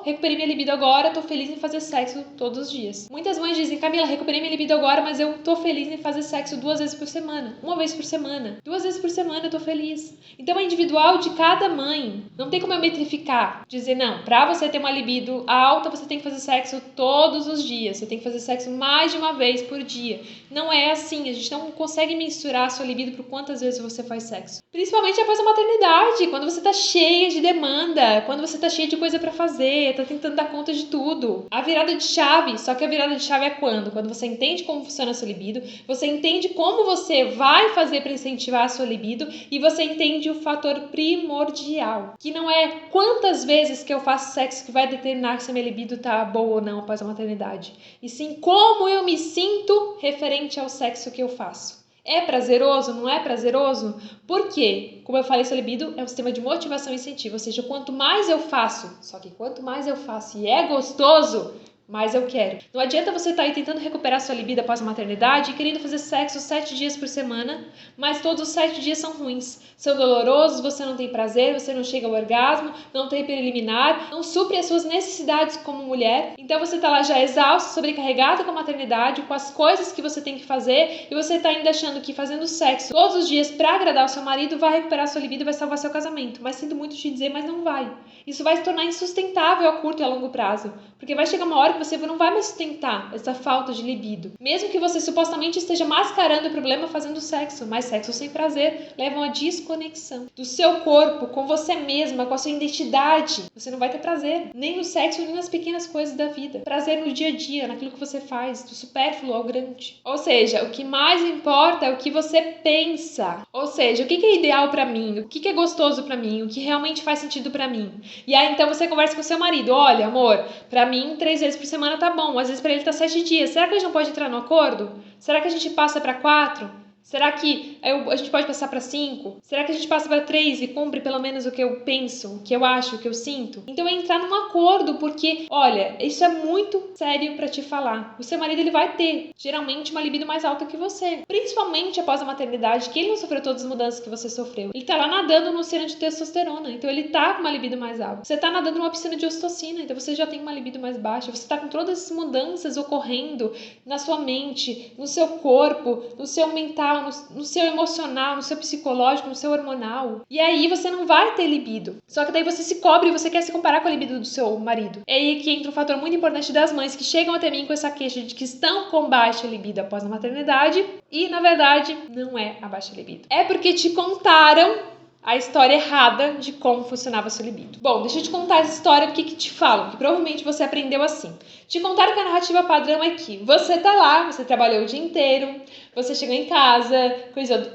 recuperei minha libido agora, tô feliz em fazer sexo todos os dias. Muitas mães dizem, Camila, recuperei minha libido agora, mas eu tô feliz em fazer sexo 2 vezes por semana. 1 vez por semana. 2 vezes por semana eu tô feliz. Então é individual de cada mãe. Não tem como eu metrificar. Dizer, não, pra você ter uma libido alta, você tem que fazer sexo todos os dias. Você tem que fazer sexo mais de uma vez por dia. Não é assim. A gente não consegue mensurar a sua libido por quantas vezes você faz sexo. Principalmente após a maternidade, quando você tá cheia de demanda, quando você tá cheia de coisa pra fazer, tá tentando dar conta de tudo. A virada de chave, só que a virada de chave é quando? Quando você entende como funciona a sua libido, você entende como você vai fazer para incentivar a sua libido e você entende o fator primordial, que não é quantas vezes que eu faço sexo que vai determinar se a minha libido tá boa ou não após a maternidade, e sim como eu me sinto referente ao sexo que eu faço. É prazeroso? Não é prazeroso? Por quê? Como eu falei, sua libido é um sistema de motivação e incentivo, ou seja, quanto mais eu faço, só que quanto mais eu faço e é gostoso, mais eu quero. Não adianta você estar aí tentando recuperar sua libido após a maternidade e querendo fazer sexo 7 dias por semana, mas todos os 7 dias são ruins. São dolorosos, você não tem prazer, você não chega ao orgasmo, não tem preliminar, não supre as suas necessidades como mulher. Então você está lá já exausto, sobrecarregado com a maternidade, com as coisas que você tem que fazer, e você está ainda achando que fazendo sexo todos os dias para agradar o seu marido vai recuperar sua libido e vai salvar seu casamento. Mas sinto muito te dizer, mas não vai. Isso vai se tornar insustentável a curto e a longo prazo, porque vai chegar uma hora que você não vai mais sustentar essa falta de libido. Mesmo que você supostamente esteja mascarando o problema fazendo sexo, mas sexo sem prazer leva a uma desconexão do seu corpo com você mesma, com a sua identidade. Você não vai ter prazer, nem no sexo, nem nas pequenas coisas da vida. Prazer no dia a dia, naquilo que você faz, do supérfluo ao grande. Ou seja, o que mais importa é o que você pensa. Ou seja, o que é ideal pra mim, o que é gostoso pra mim, o que realmente faz sentido pra mim. E aí então você conversa com seu marido, olha amor, pra mim 3 vezes por semana tá bom, às vezes pra ele tá 7 dias, será que a gente não pode entrar no acordo? Será que a gente passa pra 4? Será que a gente pode passar para 5? Será que a gente passa para 3 e cumpre pelo menos o que eu penso, o que eu acho, o que eu sinto? Então é entrar num acordo, porque, olha, isso é muito sério para te falar. O seu marido ele vai ter, geralmente, uma libido mais alta que você. Principalmente após a maternidade, que ele não sofreu todas as mudanças que você sofreu. Ele tá lá nadando no oceano de testosterona, então ele tá com uma libido mais alta. Você tá nadando numa piscina de ocitocina, então você já tem uma libido mais baixa. Você tá com todas essas mudanças ocorrendo na sua mente, no seu corpo, no seu mental, no seu emocional, no seu psicológico, no seu hormonal. E aí você não vai ter libido. Só que daí você se cobre e você quer se comparar com a libido do seu marido. É aí que entra um fator muito importante das mães que chegam até mim com essa queixa de que estão com baixa libido após a maternidade e, na verdade, não é a baixa libido. É porque te contaram a história errada de como funcionava a sua libido. Bom, deixa eu te contar essa história porque que te falam, que provavelmente você aprendeu assim. Te contaram que a narrativa padrão é que você tá lá, você trabalhou o dia inteiro, você chegou em casa,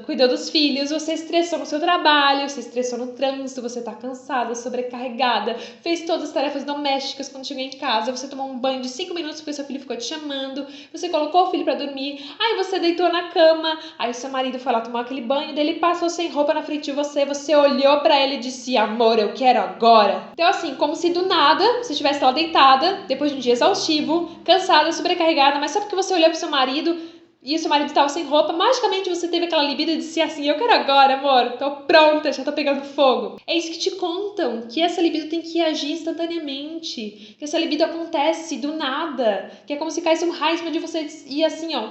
cuidou dos filhos, você estressou no seu trabalho, você estressou no trânsito, você tá cansada, sobrecarregada, fez todas as tarefas domésticas quando chegou em casa, você tomou um banho de 5 minutos porque seu filho ficou te chamando, você colocou o filho pra dormir, aí você deitou na cama, aí o seu marido foi lá tomar aquele banho, daí ele passou sem roupa na frente de você olhou pra ele e disse, amor, eu quero agora. Então assim, como se do nada você estivesse lá deitada, depois de um dia exaustivo, cansada, sobrecarregada, mas só porque você olhou pro seu marido e o seu marido estava sem roupa, magicamente você teve aquela libido e disse assim, eu quero agora, amor, tô pronta, já tô pegando fogo. É isso que te contam, que essa libido tem que agir instantaneamente, que essa libido acontece do nada, que é como se caísse um raio em cima de você e assim, ó,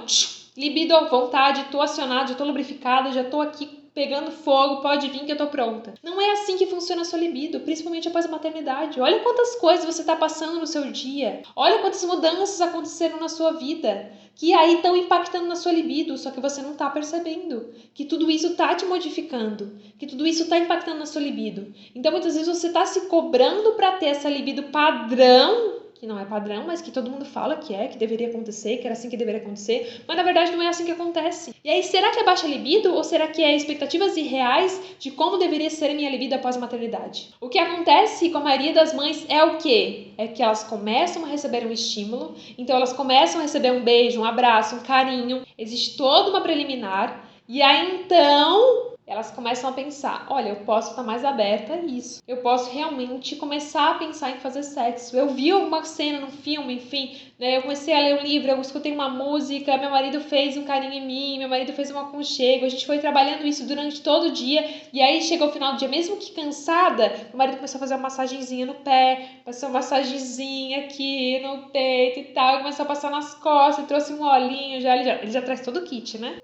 libido à vontade, tô acionada, já tô lubrificada, já tô aqui pegando fogo, pode vir que eu tô pronta. Não é assim que funciona a sua libido, principalmente após a maternidade. Olha quantas coisas você tá passando no seu dia. Olha quantas mudanças aconteceram na sua vida, que aí estão impactando na sua libido, só que você não tá percebendo. Que tudo isso tá te modificando, que tudo isso tá impactando na sua libido. Então, muitas vezes você tá se cobrando para ter essa libido padrão, que não é padrão, mas que todo mundo fala que é, que deveria acontecer, que era assim que deveria acontecer, mas na verdade não é assim que acontece. E aí, será que é baixa libido ou será que é expectativas irreais de como deveria ser a minha libido após a maternidade? O que acontece com a maioria das mães é o quê? É que elas começam a receber um estímulo, então elas começam a receber um beijo, um abraço, um carinho, existe toda uma preliminar, e aí então elas começam a pensar, olha, eu posso estar mais aberta a isso. Eu posso realmente começar a pensar em fazer sexo. Eu vi alguma cena no filme, enfim, né? Eu comecei a ler um livro, eu escutei uma música, meu marido fez um carinho em mim, meu marido fez um aconchego, a gente foi trabalhando isso durante todo o dia, e aí chegou o final do dia, mesmo que cansada, meu marido começou a fazer uma massagenzinha no pé, passou uma massagenzinha aqui no peito e tal, e começou a passar nas costas, trouxe um olhinho, ele já traz todo o kit, né?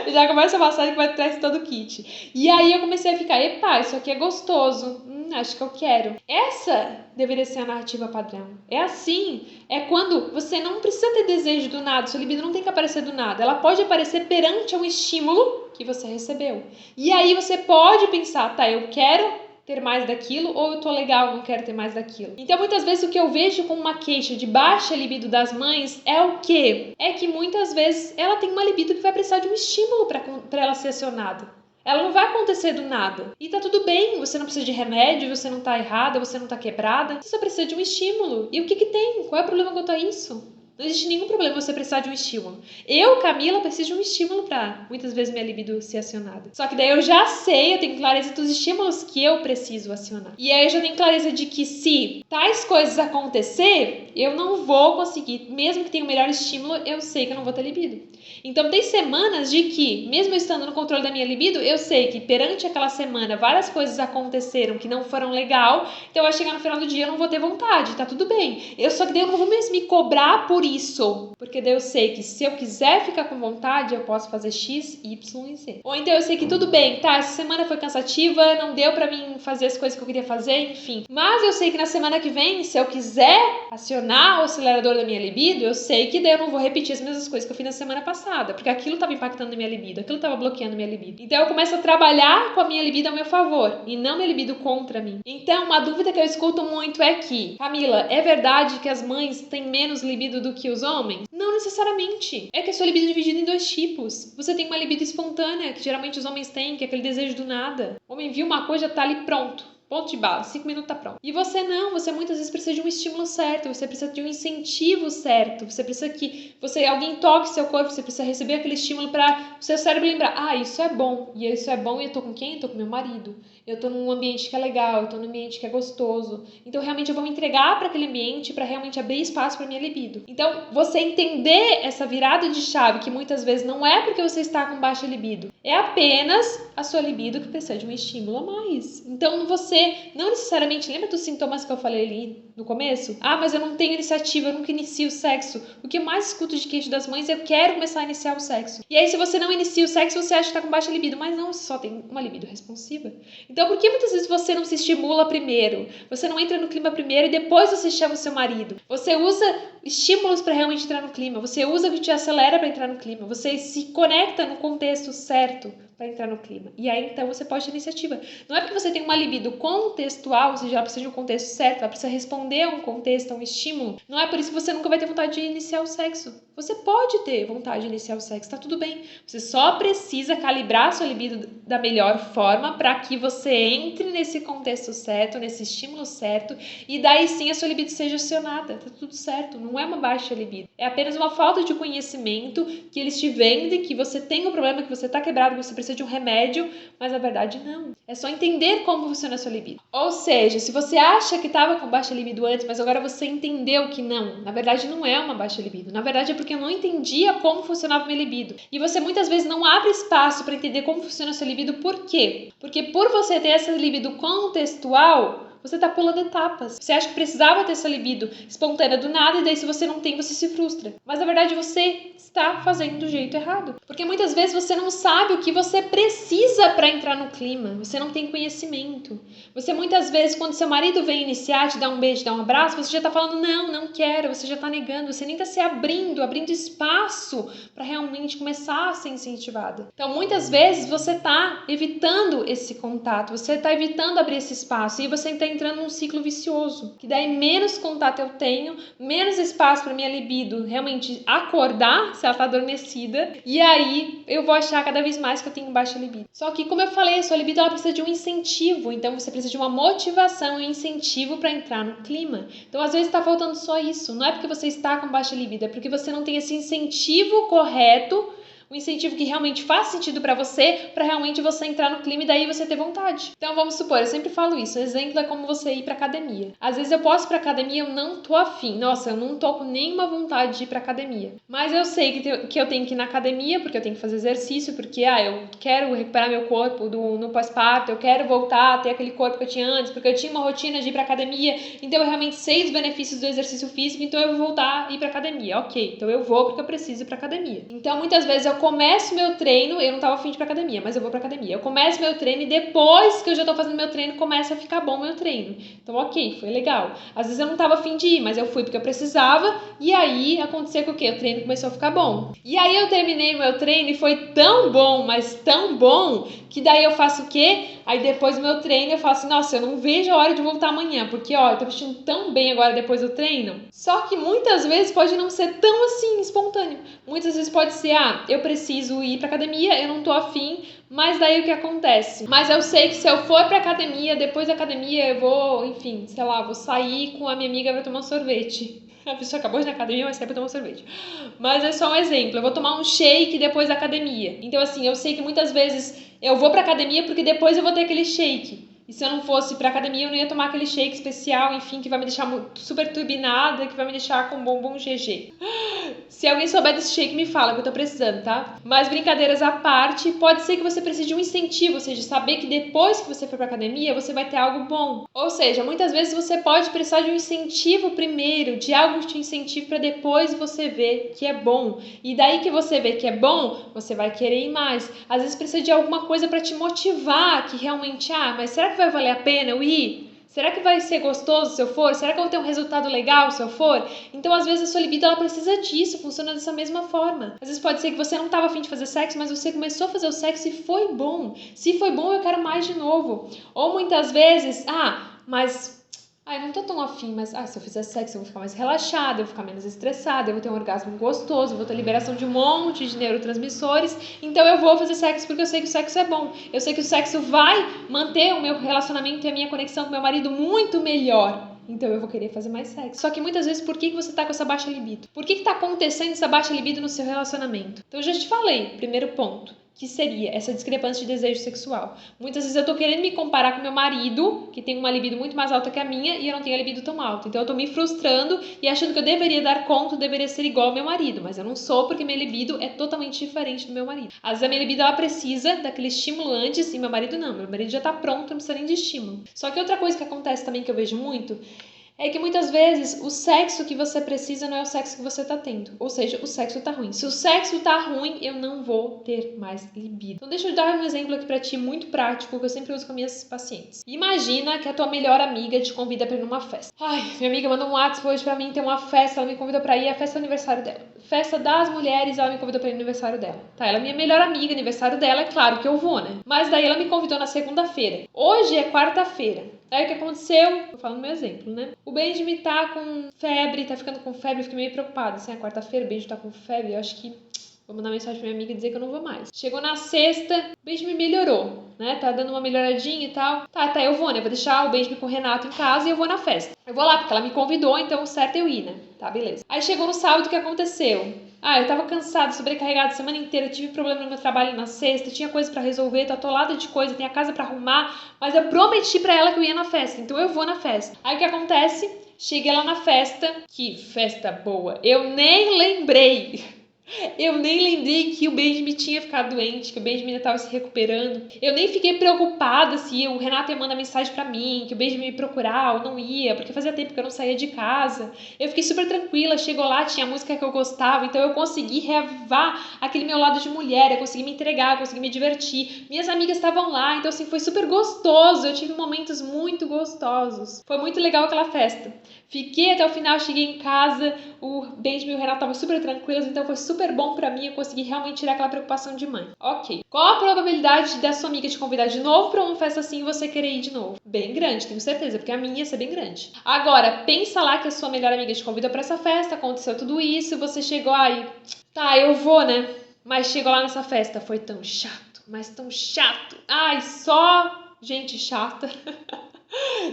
Já começa a massagem que vai traz todo o kit. E aí eu comecei a ficar, epa, isso aqui é gostoso, acho que eu quero. Essa deveria ser a narrativa padrão. É assim, é quando você não precisa ter desejo do nada, sua libido não tem que aparecer do nada. Ela pode aparecer perante um estímulo que você recebeu. E aí você pode pensar, tá, eu quero ter mais daquilo ou eu tô legal, não quero ter mais daquilo. Então, muitas vezes o que eu vejo como uma queixa de baixa libido das mães é o quê? É que muitas vezes ela tem uma libido que vai precisar de um estímulo para ela ser acionada. Ela não vai acontecer do nada. E tá tudo bem, você não precisa de remédio, você não tá errada, você não tá quebrada. Você só precisa de um estímulo. E o que que tem? Qual é o problema quanto a isso? Não existe nenhum problema você precisar de um estímulo. Eu, Camila, preciso de um estímulo pra muitas vezes minha libido ser acionada. Só que daí eu já sei, eu tenho clareza dos estímulos que eu preciso acionar. E aí eu já tenho clareza de que se tais coisas acontecer, eu não vou conseguir, mesmo que tenha o melhor estímulo, eu sei que eu não vou ter libido. Então tem semanas de que, mesmo eu estando no controle da minha libido, eu sei que perante aquela semana várias coisas aconteceram que não foram legal, então vai chegar no final do dia eu não vou ter vontade, tá tudo bem. Só que daí eu não vou mesmo me cobrar por isso, porque daí eu sei que se eu quiser ficar com vontade, eu posso fazer X, Y e Z. Ou então eu sei que tudo bem, tá, essa semana foi cansativa, não deu pra mim fazer as coisas que eu queria fazer, enfim. Mas eu sei que na semana que vem, se eu quiser acionar o acelerador da minha libido, eu sei que daí eu não vou repetir as mesmas coisas que eu fiz na semana passada, porque aquilo estava impactando a minha libido, aquilo estava bloqueando a minha libido. Então eu começo a trabalhar com a minha libido ao meu favor e não minha libido contra mim. Então uma dúvida que eu escuto muito é que, Camila, é verdade que as mães têm menos libido do que os homens? Não necessariamente. É que a sua libido é dividida em dois tipos. Você tem uma libido espontânea, que geralmente os homens têm, que é aquele desejo do nada. O homem viu uma coisa, tá ali pronto. Ponto de bala, 5 minutos tá pronto. E você não, você muitas vezes precisa de um estímulo certo, você precisa de um incentivo certo, você precisa que alguém toque seu corpo, você precisa receber aquele estímulo para o seu cérebro lembrar, ah, isso é bom, e isso é bom e eu tô com quem? Eu tô com meu marido, eu tô num ambiente que é legal, eu tô num ambiente que é gostoso, então realmente eu vou me entregar para aquele ambiente para realmente abrir espaço para minha libido. Então, você entender essa virada de chave, que muitas vezes não é porque você está com baixa libido, é apenas a sua libido que precisa de um estímulo a mais. Então, você não necessariamente, lembra dos sintomas que eu falei ali no começo? Ah, mas eu não tenho iniciativa, eu nunca inicio o sexo. O que eu mais escuto de queixa das mães é eu quero começar a iniciar o sexo. E aí, se você não inicia o sexo, você acha que tá com baixa libido. Mas não, você só tem uma libido responsiva. Então, por que muitas vezes você não se estimula primeiro? Você não entra no clima primeiro e depois você chama o seu marido? Você usa estímulos para realmente entrar no clima. Você usa o que te acelera para entrar no clima. Você se conecta no contexto certo para entrar no clima. E aí, então, você pode ter iniciativa. Não é porque você tem uma libido contextual, ou seja, ela precisa de um contexto certo, ela precisa responder a um contexto, a um estímulo. Não é por isso que você nunca vai ter vontade de iniciar o sexo. Você pode ter vontade de iniciar o sexo, tá tudo bem. Você só precisa calibrar a sua libido da melhor forma para que você entre nesse contexto certo, nesse estímulo certo, e daí sim a sua libido seja acionada. Tá tudo certo, não é uma baixa libido. É apenas uma falta de conhecimento que eles te vendem, que você tem um problema, que você tá quebrado, que você precisa de um remédio, mas na verdade não. É só entender como funciona a sua libido. Ou seja, se você acha que estava com baixa libido antes, mas agora você entendeu que não, na verdade não é uma baixa libido. Na verdade é porque eu não entendia como funcionava a minha libido. E você muitas vezes não abre espaço para entender como funciona a sua libido. Por quê? Porque por você ter essa libido contextual, Você tá pulando etapas. Você acha que precisava ter essa libido espontânea do nada e daí se você não tem, você se frustra. Mas na verdade você está fazendo do jeito errado. Porque muitas vezes você não sabe o que você precisa para entrar no clima. Você não tem conhecimento. Você muitas vezes, quando seu marido vem iniciar, te dá um beijo, te dá um abraço, você já tá falando não quero, você já tá negando, você nem tá se abrindo espaço para realmente começar a ser incentivada. Então muitas vezes você tá evitando esse contato, você tá evitando abrir esse espaço e você tá entrando num ciclo vicioso. Que daí menos contato eu tenho, menos espaço para minha libido realmente acordar, se ela tá adormecida, e aí eu vou achar cada vez mais que eu tenho baixa libido. Só que, como eu falei, a sua libido ela precisa de um incentivo, então você precisa de uma motivação, um incentivo para entrar no clima. Então, às vezes está faltando só isso. Não é porque você está com baixa libido, é porque você não tem esse incentivo correto, um incentivo que realmente faz sentido para você realmente você entrar no clima e daí você ter vontade. Então vamos supor, eu sempre falo isso, o exemplo é como você ir pra academia. Às vezes eu posso ir pra academia, eu não tô afim, nossa, eu não tô com nenhuma vontade de ir pra academia. Mas eu sei que eu tenho que ir na academia, porque eu tenho que fazer exercício, porque eu quero recuperar meu corpo no pós-parto, eu quero voltar a ter aquele corpo que eu tinha antes, porque eu tinha uma rotina de ir pra academia, então eu realmente sei os benefícios do exercício físico, então eu vou voltar a ir pra academia. Ok, então eu vou porque eu preciso ir pra academia. Então muitas vezes eu começo meu treino, eu não tava afim de ir pra academia, mas eu vou pra academia. Eu começo meu treino e depois que eu já tô fazendo meu treino, começa a ficar bom meu treino. Então, ok, foi legal. Às vezes eu não tava afim de ir, mas eu fui porque eu precisava e aí aconteceu que o quê? O treino começou a ficar bom. E aí eu terminei meu treino e foi tão bom, mas tão bom, que daí eu faço o quê? Aí depois do meu treino eu falo assim, nossa, eu não vejo a hora de voltar amanhã, porque eu tô vestindo tão bem agora depois do treino. Só que muitas vezes pode não ser tão assim, espontâneo. Muitas vezes pode ser, eu preciso ir pra academia, eu não tô afim, mas daí o que acontece? Mas eu sei que se eu for pra academia, depois da academia eu vou, enfim, sei lá, vou sair com a minha amiga pra tomar um sorvete. A pessoa acabou de ir na academia, vai sair pra tomar um sorvete. Mas é só um exemplo, eu vou tomar um shake depois da academia. Então assim, eu sei que muitas vezes eu vou pra academia porque depois eu vou ter aquele shake. E se eu não fosse pra academia, eu não ia tomar aquele shake especial, enfim, que vai me deixar super turbinada, que vai me deixar com bombom GG. Se alguém souber desse shake, me fala que eu tô precisando, tá? Mas brincadeiras à parte, pode ser que você precise de um incentivo, ou seja, saber que depois que você for pra academia, você vai ter algo bom. Ou seja, muitas vezes você pode precisar de um incentivo primeiro, de algo que te incentive pra depois você ver que é bom. E daí que você vê que é bom, você vai querer ir mais. Às vezes precisa de alguma coisa pra te motivar, que realmente, mas será que vai valer a pena eu ir? Será que vai ser gostoso se eu for? Será que eu vou ter um resultado legal se eu for? Então, às vezes, a sua libido ela precisa disso, funciona dessa mesma forma. Às vezes pode ser que você não estava afim de fazer sexo, mas você começou a fazer o sexo e foi bom. Se foi bom, eu quero mais de novo. Ou muitas vezes, eu não tô tão afim, mas se eu fizer sexo eu vou ficar mais relaxada, eu vou ficar menos estressada, eu vou ter um orgasmo gostoso, eu vou ter liberação de um monte de neurotransmissores, então eu vou fazer sexo porque eu sei que o sexo é bom. Eu sei que o sexo vai manter o meu relacionamento e a minha conexão com meu marido muito melhor. Então eu vou querer fazer mais sexo. Só que muitas vezes, por que você tá com essa baixa libido? Por que tá acontecendo essa baixa libido no seu relacionamento? Então eu já te falei, primeiro ponto, que seria essa discrepância de desejo sexual. Muitas vezes eu tô querendo me comparar com meu marido, que tem uma libido muito mais alta que a minha, e eu não tenho a libido tão alta. Então eu tô me frustrando e achando que eu deveria dar conta, eu deveria ser igual ao meu marido, mas eu não sou porque minha libido é totalmente diferente do meu marido. Às vezes a minha libido ela precisa daquele estímulo antes e meu marido não. Meu marido já tá pronto, não precisa nem de estímulo. Só que outra coisa que acontece também que eu vejo muito é que muitas vezes o sexo que você precisa não é o sexo que você tá tendo. Ou seja, o sexo tá ruim. Se o sexo tá ruim, eu não vou ter mais libido. Então deixa eu dar um exemplo aqui pra ti muito prático que eu sempre uso com minhas pacientes. Imagina que a tua melhor amiga te convida pra ir numa festa. Minha amiga mandou um WhatsApp hoje pra mim, tem uma festa, ela me convidou pra ir, a festa do aniversário dela. Festa das mulheres, ela me convidou pra ir no aniversário dela. Ela é minha melhor amiga, aniversário dela, é claro que eu vou, né? Mas daí ela me convidou na segunda-feira. Hoje é quarta-feira. Aí o que aconteceu? Eu falo no meu exemplo, né? O Benjamin tá com febre, tá ficando com febre, eu fiquei meio preocupada. Assim, quarta-feira, o Benjamin tá com febre, eu acho que vou mandar mensagem pra minha amiga e dizer que eu não vou mais. Chegou na sexta, o Benjamin melhorou, né? Tá dando uma melhoradinha e tal. Tá, eu vou, né? Vou deixar o Benjamin com o Renato em casa e eu vou na festa. Eu vou lá, porque ela me convidou, então o certo é eu ir, né? Tá, beleza. Aí chegou no sábado, o que aconteceu? Eu tava cansada, sobrecarregada a semana inteira, tive problema no meu trabalho na sexta, tinha coisa pra resolver, tô atolada de coisa, tem a casa pra arrumar, mas eu prometi pra ela que eu ia na festa, então eu vou na festa. Aí o que acontece? Cheguei lá na festa, que festa boa, eu nem lembrei Eu nem lembrei que o Benjamin tinha ficado doente, que o Benjamin ainda estava se recuperando. Eu nem fiquei preocupada se o Renato ia mandar mensagem pra mim, que o Benjamin ia me procurar ou não ia, porque fazia tempo que eu não saía de casa. Eu fiquei super tranquila, chegou lá, tinha a música que eu gostava, então eu consegui reavivar aquele meu lado de mulher, eu consegui me entregar, eu consegui me divertir. Minhas amigas estavam lá, então assim, foi super gostoso, eu tive momentos muito gostosos. Foi muito legal aquela festa. Fiquei até o final, cheguei em casa, o Benjamin e o Renato estavam super tranquilos, então foi super bom pra mim, eu consegui realmente tirar aquela preocupação de mãe. Ok. Qual a probabilidade da sua amiga te convidar de novo pra uma festa assim e você querer ir de novo? Bem grande, tenho certeza, porque a minha ia ser bem grande. Agora, pensa lá que a sua melhor amiga te convidou pra essa festa, aconteceu tudo isso, você chegou aí, tá, eu vou, né? Mas chegou lá nessa festa, foi tão chato, mas tão chato. Ai, só gente chata.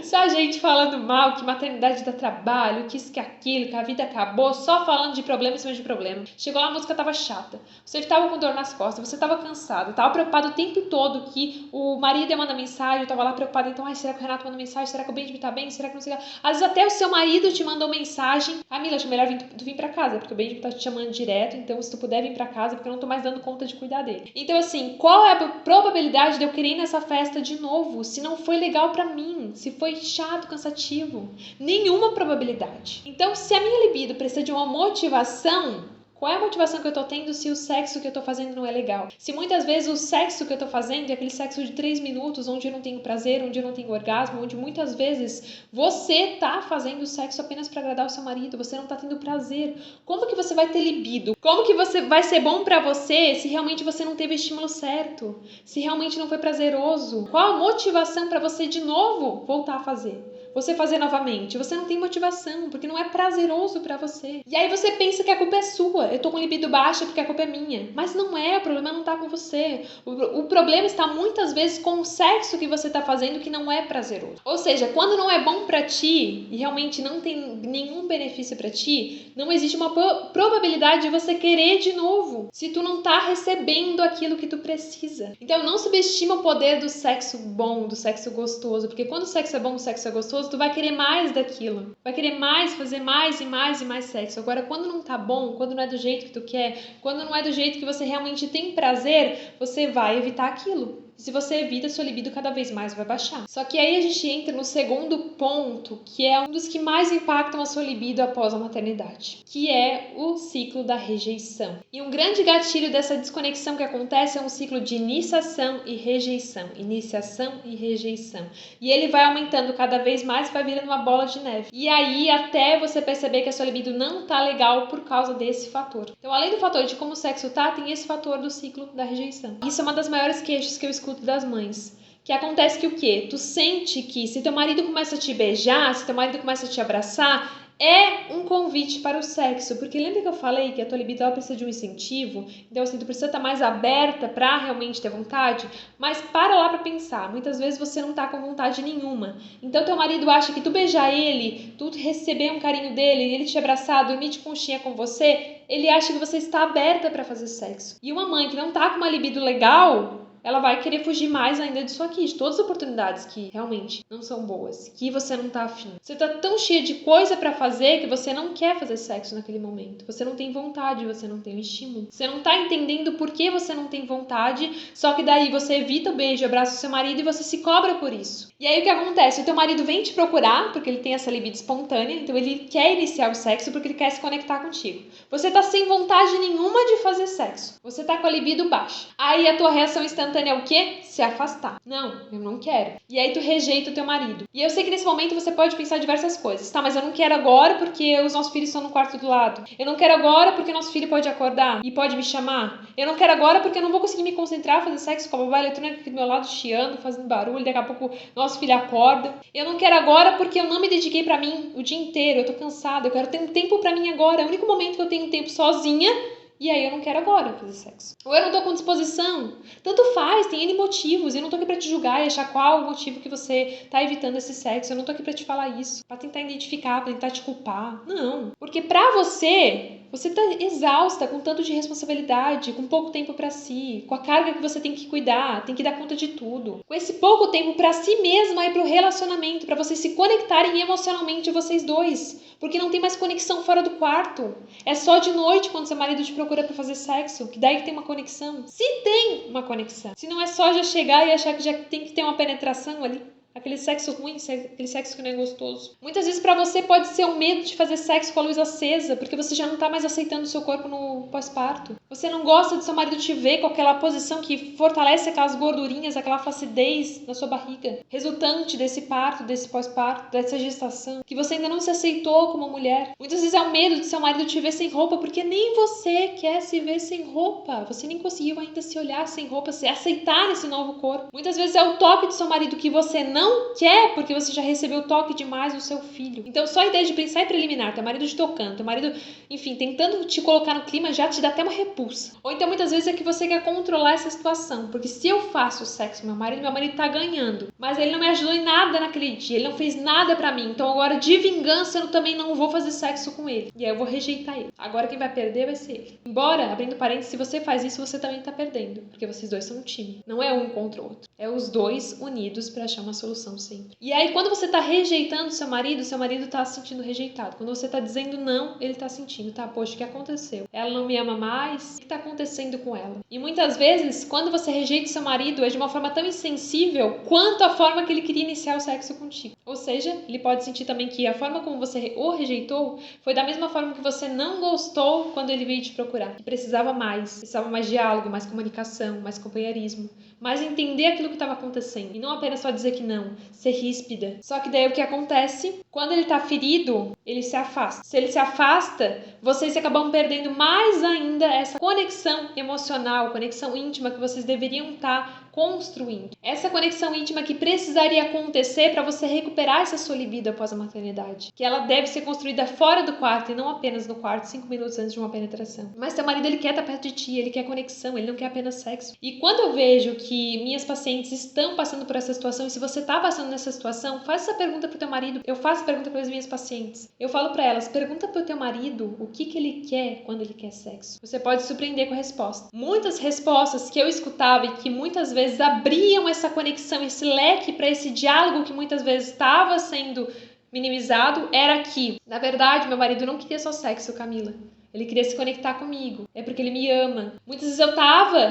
Só gente falando mal, que maternidade dá trabalho, que isso, que aquilo, que a vida acabou, só falando de problema em cima de problema. Chegou lá, a música tava chata, você tava com dor nas costas, você tava cansado, tava preocupado o tempo todo que o marido ia mandar mensagem, eu tava lá preocupada, então, ai, será que o Renato mandou mensagem? Será que o Benjamin tá bem? Será que não sei o que? Às vezes até o seu marido te mandou mensagem. Camila, acho melhor tu vir pra casa, porque o Benjamin tá te chamando direto, então se tu puder vir pra casa, porque eu não tô mais dando conta de cuidar dele. Então, assim, qual é a probabilidade de eu querer ir nessa festa de novo, se não foi legal pra mim, se foi chato, cansativo? Nenhuma probabilidade. Então, se a minha libido precisa de uma motivação, qual é a motivação que eu tô tendo se o sexo que eu tô fazendo não é legal? Se muitas vezes o sexo que eu tô fazendo é aquele sexo de 3 minutos, onde eu não tenho prazer, onde eu não tenho orgasmo, onde muitas vezes você tá fazendo sexo apenas para agradar o seu marido, você não tá tendo prazer. Como que você vai ter libido? Como que você vai ser bom pra você se realmente você não teve o estímulo certo? Se realmente não foi prazeroso? Qual a motivação para você de novo voltar a fazer? Você fazer novamente, você não tem motivação, porque não é prazeroso pra você. E aí você pensa que a culpa é sua, eu tô com libido baixa porque a culpa é minha. Mas não é, o problema não tá com você. O problema está muitas vezes com o sexo que você tá fazendo que não é prazeroso. Ou seja, quando não é bom pra ti e realmente não tem nenhum benefício pra ti, não existe uma probabilidade de você querer de novo, se tu não tá recebendo aquilo que tu precisa. Então não subestima o poder do sexo bom, do sexo gostoso, porque quando o sexo é bom, o sexo é gostoso, tu vai querer mais daquilo. Vai querer mais, fazer mais e mais e mais sexo. Agora, quando não tá bom, quando não é do jeito que tu quer, quando não é do jeito que você realmente tem prazer, você vai evitar aquilo. E se você evita, sua libido cada vez mais vai baixar. Só que aí a gente entra no segundo ponto, que é um dos que mais impactam a sua libido após a maternidade, que é o ciclo da rejeição. E um grande gatilho dessa desconexão que acontece é um ciclo de iniciação e rejeição. Iniciação e rejeição. E ele vai aumentando cada vez mais e vai virando uma bola de neve. E aí até você perceber que a sua libido não tá legal por causa desse fator. Então, além do fator de como o sexo tá, tem esse fator do ciclo da rejeição. Isso é uma das maiores queixas que eu escuto das mães. Que acontece que o quê? Tu sente que se teu marido começa a te beijar, se teu marido começa a te abraçar, é um convite para o sexo, porque lembra que eu falei que a tua libido precisa de um incentivo? Então assim, tu precisa estar mais aberta para realmente ter vontade, mas para lá para pensar, muitas vezes você não tá com vontade nenhuma, então teu marido acha que tu beijar ele, tu receber um carinho dele, ele te abraçar, dormir de conchinha com você, ele acha que você está aberta para fazer sexo. E uma mãe que não tá com uma libido legal, ela vai querer fugir mais ainda disso aqui, de todas as oportunidades que realmente não são boas, que você não tá afim. Você tá tão cheia de coisa pra fazer que você não quer fazer sexo naquele momento. Você não tem vontade, você não tem o estímulo. Você não tá entendendo por que você não tem vontade, só que daí você evita o beijo, abraça o seu marido e você se cobra por isso. E aí o que acontece? O teu marido vem te procurar, porque ele tem essa libido espontânea, então ele quer iniciar o sexo porque ele quer se conectar contigo. Você tá sem vontade nenhuma de fazer sexo. Você tá com a libido baixa. Aí a tua reação instantânea é o quê? Se afastar. Não, eu não quero. E aí tu rejeita o teu marido. E eu sei que nesse momento você pode pensar diversas coisas. Tá, mas eu não quero agora porque os nossos filhos estão no quarto do lado. Eu não quero agora porque nosso filho pode acordar e pode me chamar. Eu não quero agora porque eu não vou conseguir me concentrar, fazer sexo com a babá eletrônica aqui do meu lado, chiando, fazendo barulho. Daqui a pouco nosso filho acorda. Eu não quero agora porque eu não me dediquei pra mim o dia inteiro. Eu tô cansada. Eu quero ter um tempo pra mim agora. É o único momento que eu tenho tempo sozinha. E aí eu não quero agora fazer sexo. Ou eu não tô com disposição. Tanto faz, tem N motivos. Eu não tô aqui pra te julgar e achar qual o motivo que você tá evitando esse sexo. Eu não tô aqui pra te falar isso. Pra tentar identificar, pra tentar te culpar. Não. Porque pra você tá exausta com tanto de responsabilidade, com pouco tempo pra si, com a carga que você tem que cuidar, tem que dar conta de tudo. Com esse pouco tempo pra si mesma e pro relacionamento, pra vocês se conectarem emocionalmente vocês dois. Porque não tem mais conexão fora do quarto. É só de noite quando seu marido te procura pra fazer sexo, que daí que tem uma conexão. Se tem uma conexão. Se não é só já chegar e achar que já tem que ter uma penetração ali. Aquele sexo ruim, aquele sexo que não é gostoso. Muitas vezes pra você pode ser o medo de fazer sexo com a luz acesa, porque você já não tá mais aceitando o seu corpo no pós-parto. Você não gosta de seu marido te ver com aquela posição que fortalece aquelas gordurinhas, aquela flacidez na sua barriga, resultante desse parto, desse pós-parto, dessa gestação, que você ainda não se aceitou como mulher. Muitas vezes é o medo de seu marido te ver sem roupa, porque nem você quer se ver sem roupa. Você nem conseguiu ainda se olhar sem roupa, se aceitar esse novo corpo. Muitas vezes é o toque do seu marido que você não quer, porque você já recebeu toque demais do seu filho. Então só a ideia de pensar em preliminar, teu marido te tocando, teu marido, enfim, tentando te colocar no clima já te dá até uma repulsa. Ou então muitas vezes é que você quer controlar essa situação, porque se eu faço sexo com meu marido tá ganhando, mas ele não me ajudou em nada naquele dia, ele não fez nada pra mim, então agora de vingança eu também não vou fazer sexo com ele, e aí eu vou rejeitar ele. Agora quem vai perder vai ser ele. Embora, abrindo parênteses, se você faz isso, você também tá perdendo, porque vocês dois são um time, não é um contra o outro, é os dois unidos pra achar uma solução sempre. E aí, quando você tá rejeitando seu marido tá se sentindo rejeitado. Quando você tá dizendo não, ele tá sentindo, tá? Poxa, o que aconteceu? Ela não me ama mais? O que tá acontecendo com ela? E muitas vezes, quando você rejeita seu marido, é de uma forma tão insensível quanto a forma que ele queria iniciar o sexo contigo. Ou seja, ele pode sentir também que a forma como você o rejeitou foi da mesma forma que você não gostou quando ele veio te procurar. Que precisava mais diálogo, mais comunicação, mais companheirismo, mais entender aquilo que estava acontecendo. E não apenas só dizer que não, ser ríspida. Só que daí o que acontece? Quando ele tá ferido, ele se afasta. Se ele se afasta, vocês acabam perdendo mais ainda essa conexão emocional, conexão íntima que vocês deveriam estar construindo. Essa conexão íntima que precisaria acontecer para você recuperar essa sua libido após a maternidade. Que ela deve ser construída fora do quarto e não apenas no quarto, 5 minutos antes de uma penetração. Mas seu marido, ele quer estar perto de ti, ele quer conexão, ele não quer apenas sexo. E quando eu vejo que minhas pacientes estão passando por essa situação, e se você está passando nessa situação, faça essa pergunta pro teu marido. Eu faço pergunta para as minhas pacientes. Eu falo para elas, pergunta pro teu marido o que ele quer quando ele quer sexo. Você pode se surpreender com a resposta. Muitas respostas que eu escutava e que muitas vezes abriam essa conexão, esse leque para esse diálogo que muitas vezes estava sendo minimizado, era que, na verdade, meu marido não queria só sexo, Camila. Ele queria se conectar comigo. É porque ele me ama. Muitas vezes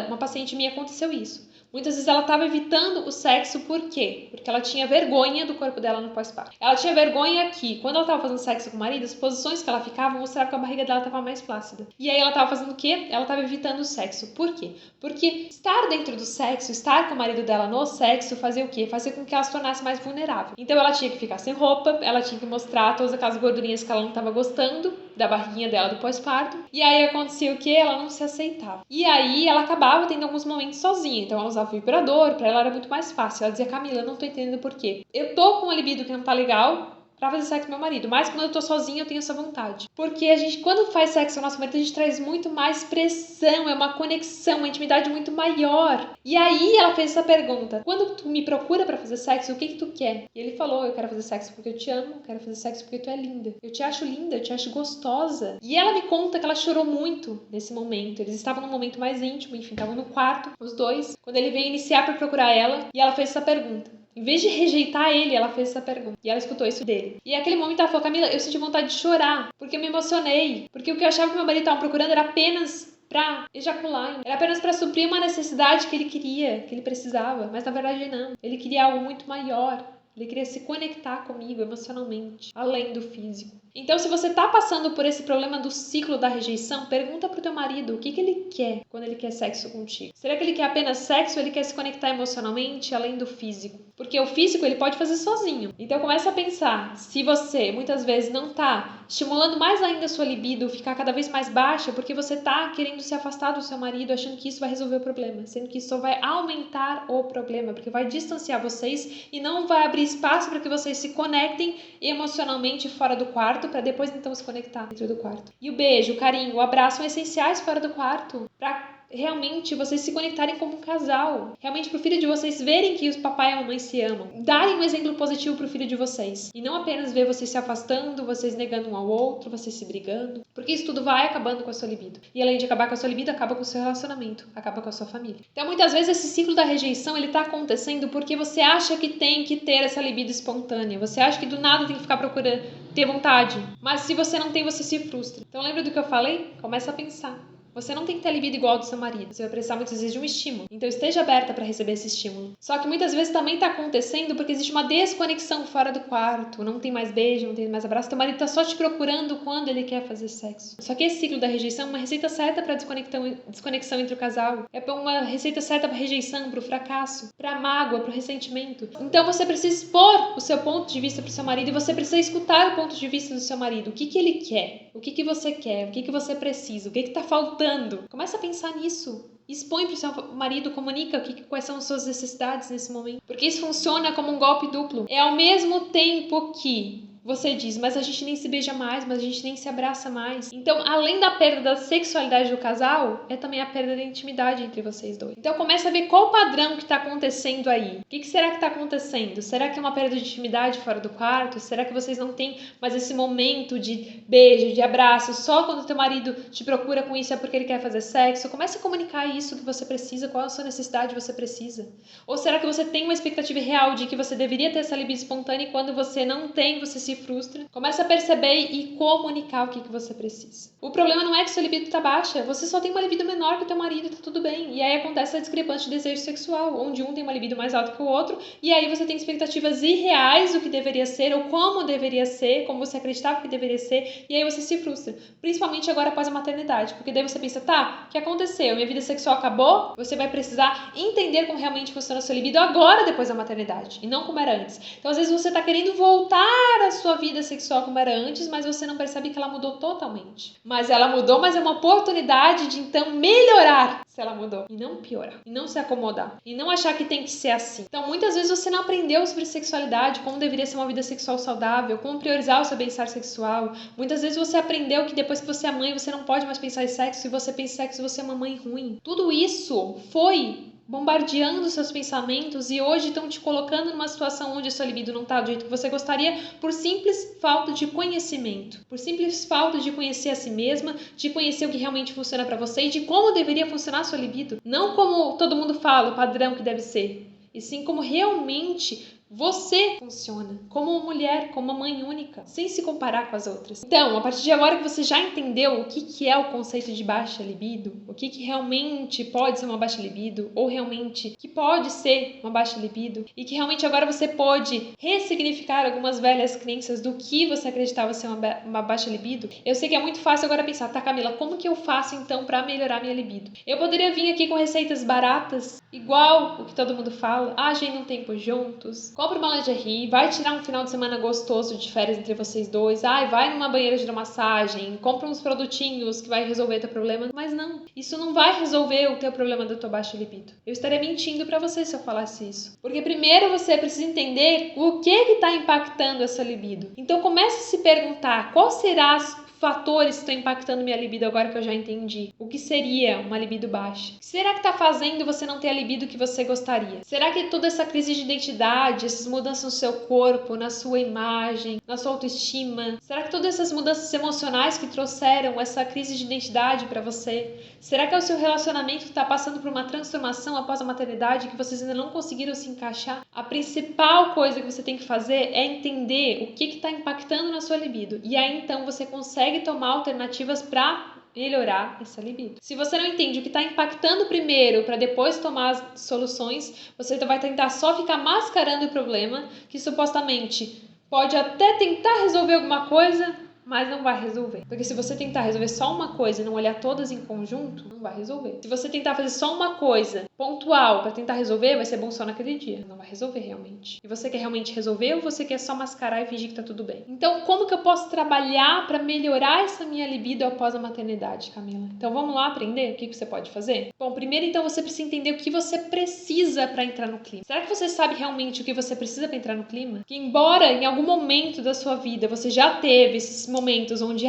uma paciente minha aconteceu isso. Muitas vezes ela estava evitando o sexo, por quê? Porque ela tinha vergonha do corpo dela no pós-parto. Ela tinha vergonha que, quando ela estava fazendo sexo com o marido, as posições que ela ficava mostravam que a barriga dela estava mais flácida. E aí ela estava fazendo o quê? Ela estava evitando o sexo. Por quê? Porque estar dentro do sexo, estar com o marido dela no sexo, fazia o quê? Fazia com que ela se tornasse mais vulnerável. Então ela tinha que ficar sem roupa, ela tinha que mostrar todas aquelas gordurinhas que ela não estava gostando da barriguinha dela do pós-parto. E aí acontecia o quê? Ela não se aceitava. E aí ela acabava tendo alguns momentos sozinha. Então ela usava o vibrador, pra ela era muito mais fácil. Ela dizia, Camila, eu não tô entendendo por quê. Eu tô com uma libido que não tá legal pra fazer sexo com meu marido, mas quando eu tô sozinha eu tenho essa vontade. Porque a gente, quando faz sexo com o nosso marido, a gente traz muito mais pressão, é uma conexão, uma intimidade muito maior. E aí ela fez essa pergunta, quando tu me procura pra fazer sexo, o que tu quer? E ele falou, eu quero fazer sexo porque eu te amo, quero fazer sexo porque tu é linda. Eu te acho linda, eu te acho gostosa. E ela me conta que ela chorou muito nesse momento. Eles estavam num momento mais íntimo, enfim, estavam no quarto, os dois, quando ele veio iniciar pra procurar ela, e ela fez essa pergunta. Em vez de rejeitar ele, ela fez essa pergunta. E ela escutou isso dele. E naquele momento ela falou, Camila, eu senti vontade de chorar. Porque eu me emocionei. Porque o que eu achava que meu marido estava procurando era apenas pra ejacular. Era apenas pra suprir uma necessidade que ele queria, que ele precisava. Mas na verdade não. Ele queria algo muito maior. Ele queria se conectar comigo emocionalmente, além do físico. Então, se você tá passando por esse problema do ciclo da rejeição, pergunta pro teu marido o que ele quer quando ele quer sexo contigo. Será que ele quer apenas sexo ou ele quer se conectar emocionalmente, além do físico? Porque o físico ele pode fazer sozinho. Então, começa a pensar, se você muitas vezes não tá estimulando mais ainda a sua libido, ficar cada vez mais baixa, porque você tá querendo se afastar do seu marido, achando que isso vai resolver o problema, sendo que isso só vai aumentar o problema, porque vai distanciar vocês e não vai abrir espaço para que vocês se conectem emocionalmente fora do quarto, para depois então se conectar dentro do quarto. E o beijo, o carinho, o abraço são essenciais fora do quarto, para realmente vocês se conectarem como um casal. Realmente pro filho de vocês verem que os papai e a mamãe se amam. Darem um exemplo positivo pro filho de vocês. E não apenas ver vocês se afastando, vocês negando um ao outro, vocês se brigando. Porque isso tudo vai acabando com a sua libido. E além de acabar com a sua libido, acaba com o seu relacionamento. Acaba com a sua família. Então muitas vezes esse ciclo da rejeição, ele tá acontecendo porque você acha que tem que ter essa libido espontânea. Você acha que do nada tem que ficar procurando ter vontade. Mas se você não tem, você se frustra. Então lembra do que eu falei? Começa a pensar. Você não tem que ter a libido igual ao do seu marido. Você vai precisar muitas vezes de um estímulo. Então esteja aberta para receber esse estímulo. Só que muitas vezes também está acontecendo porque existe uma desconexão fora do quarto. Não tem mais beijo, não tem mais abraço. Teu marido está só te procurando quando ele quer fazer sexo. Só que esse ciclo da rejeição é uma receita certa para desconexão entre o casal. É uma receita certa para rejeição, para o fracasso, para a mágoa, para o ressentimento. Então você precisa expor o seu ponto de vista para o seu marido e você precisa escutar o ponto de vista do seu marido. O que ele quer? O que você quer? O que você precisa? O que está faltando? Começa a pensar nisso. Expõe para o seu marido, comunica quais são as suas necessidades nesse momento. Porque isso funciona como um golpe duplo. É ao mesmo tempo que você diz, mas a gente nem se beija mais, mas a gente nem se abraça mais. Então, além da perda da sexualidade do casal, é também a perda da intimidade entre vocês dois. Então, começa a ver qual o padrão que está acontecendo aí. O que será que está acontecendo? Será que é uma perda de intimidade fora do quarto? Será que vocês não têm mais esse momento de beijo, de abraço? Só quando o teu marido te procura com isso é porque ele quer fazer sexo? Comece a comunicar isso que você precisa, qual a sua necessidade você precisa. Ou será que você tem uma expectativa real de que você deveria ter essa libido espontânea e quando você não tem, você se frustra? Começa a perceber e comunicar o que você precisa. O problema não é que sua libido tá baixa, você só tem uma libido menor que o teu marido e tá tudo bem. E aí acontece a discrepância de desejo sexual, onde um tem uma libido mais alta que o outro, e aí você tem expectativas irreais do que deveria ser, ou como deveria ser, como você acreditava que deveria ser, e aí você se frustra. Principalmente agora após a maternidade, porque daí você pensa, tá, o que aconteceu? Minha vida sexual acabou? Você vai precisar entender como realmente funciona a sua libido agora depois da maternidade, e não como era antes. Então às vezes você tá querendo voltar à sua vida sexual como era antes, mas você não percebe que ela mudou totalmente. Mas ela mudou, mas é uma oportunidade de então melhorar se ela mudou. E não piorar. E não se acomodar. E não achar que tem que ser assim. Então muitas vezes você não aprendeu sobre sexualidade, como deveria ser uma vida sexual saudável, como priorizar o seu bem-estar sexual. Muitas vezes você aprendeu que depois que você é mãe, você não pode mais pensar em sexo, e você pensa em sexo, você é uma mãe ruim. Tudo isso foi bombardeando seus pensamentos e hoje estão te colocando numa situação onde a sua libido não está do jeito que você gostaria por simples falta de conhecimento, por simples falta de conhecer a si mesma, de conhecer o que realmente funciona para você e de como deveria funcionar a sua libido. Não como todo mundo fala, o padrão que deve ser, e sim como realmente você funciona como uma mulher, como uma mãe única, sem se comparar com as outras. Então, a partir de agora que você já entendeu o que é o conceito de baixa libido, o que realmente pode ser uma baixa libido, ou realmente que pode ser uma baixa libido, e que realmente agora você pode ressignificar algumas velhas crenças do que você acreditava ser uma baixa libido, eu sei que é muito fácil agora pensar, tá, Camila, como que eu faço então para melhorar minha libido? Eu poderia vir aqui com receitas baratas, igual o que todo mundo fala, agendem um tempo juntos, compra uma lingerie, vai tirar um final de semana gostoso de férias entre vocês dois, vai numa banheira de hidromassagem, compra uns produtinhos que vai resolver teu problema, mas não, isso não vai resolver o teu problema da tua baixa libido. Eu estaria mentindo pra você se eu falasse isso. Porque primeiro você precisa entender o que está impactando essa libido. Então comece a se perguntar qual será as fatores que estão impactando minha libido agora que eu já entendi. O que seria uma libido baixa? Será que está fazendo você não ter a libido que você gostaria? Será que toda essa crise de identidade, essas mudanças no seu corpo, na sua imagem, na sua autoestima, será que todas essas mudanças emocionais que trouxeram essa crise de identidade para você? Será que é o seu relacionamento que está passando por uma transformação após a maternidade que vocês ainda não conseguiram se encaixar? A principal coisa que você tem que fazer é entender o que está impactando na sua libido. E aí então você consegue tomar alternativas para melhorar essa libido. Se você não entende o que está impactando primeiro para depois tomar as soluções, você vai tentar só ficar mascarando o problema, que supostamente pode até tentar resolver alguma coisa, mas não vai resolver. Porque se você tentar resolver só uma coisa e não olhar todas em conjunto, não vai resolver. Se você tentar fazer só uma coisa pontual para tentar resolver, vai ser bom só naquele dia. Não vai resolver realmente. E você quer realmente resolver ou você quer só mascarar e fingir que tá tudo bem? Então, como que eu posso trabalhar para melhorar essa minha libido após a maternidade, Camila? Então, vamos lá aprender o que você pode fazer? Bom, primeiro então você precisa entender o que você precisa para entrar no clima. Será que você sabe realmente o que você precisa para entrar no clima? Que embora em algum momento da sua vida você já teve esses momentos onde,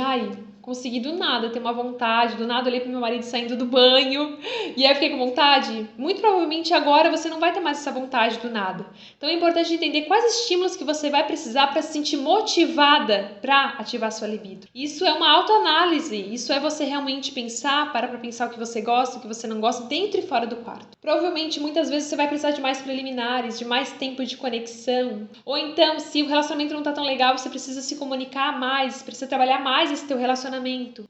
consegui do nada ter uma vontade, do nada olhei pro meu marido saindo do banho e aí eu fiquei com vontade. Muito provavelmente agora você não vai ter mais essa vontade do nada. Então é importante entender quais estímulos que você vai precisar para se sentir motivada para ativar sua libido. Isso é uma autoanálise, isso é você realmente pensar, para pensar o que você gosta, o que você não gosta, dentro e fora do quarto. Provavelmente muitas vezes você vai precisar de mais preliminares, de mais tempo de conexão. Ou então, se o relacionamento não tá tão legal, você precisa se comunicar mais, precisa trabalhar mais esse teu relacionamento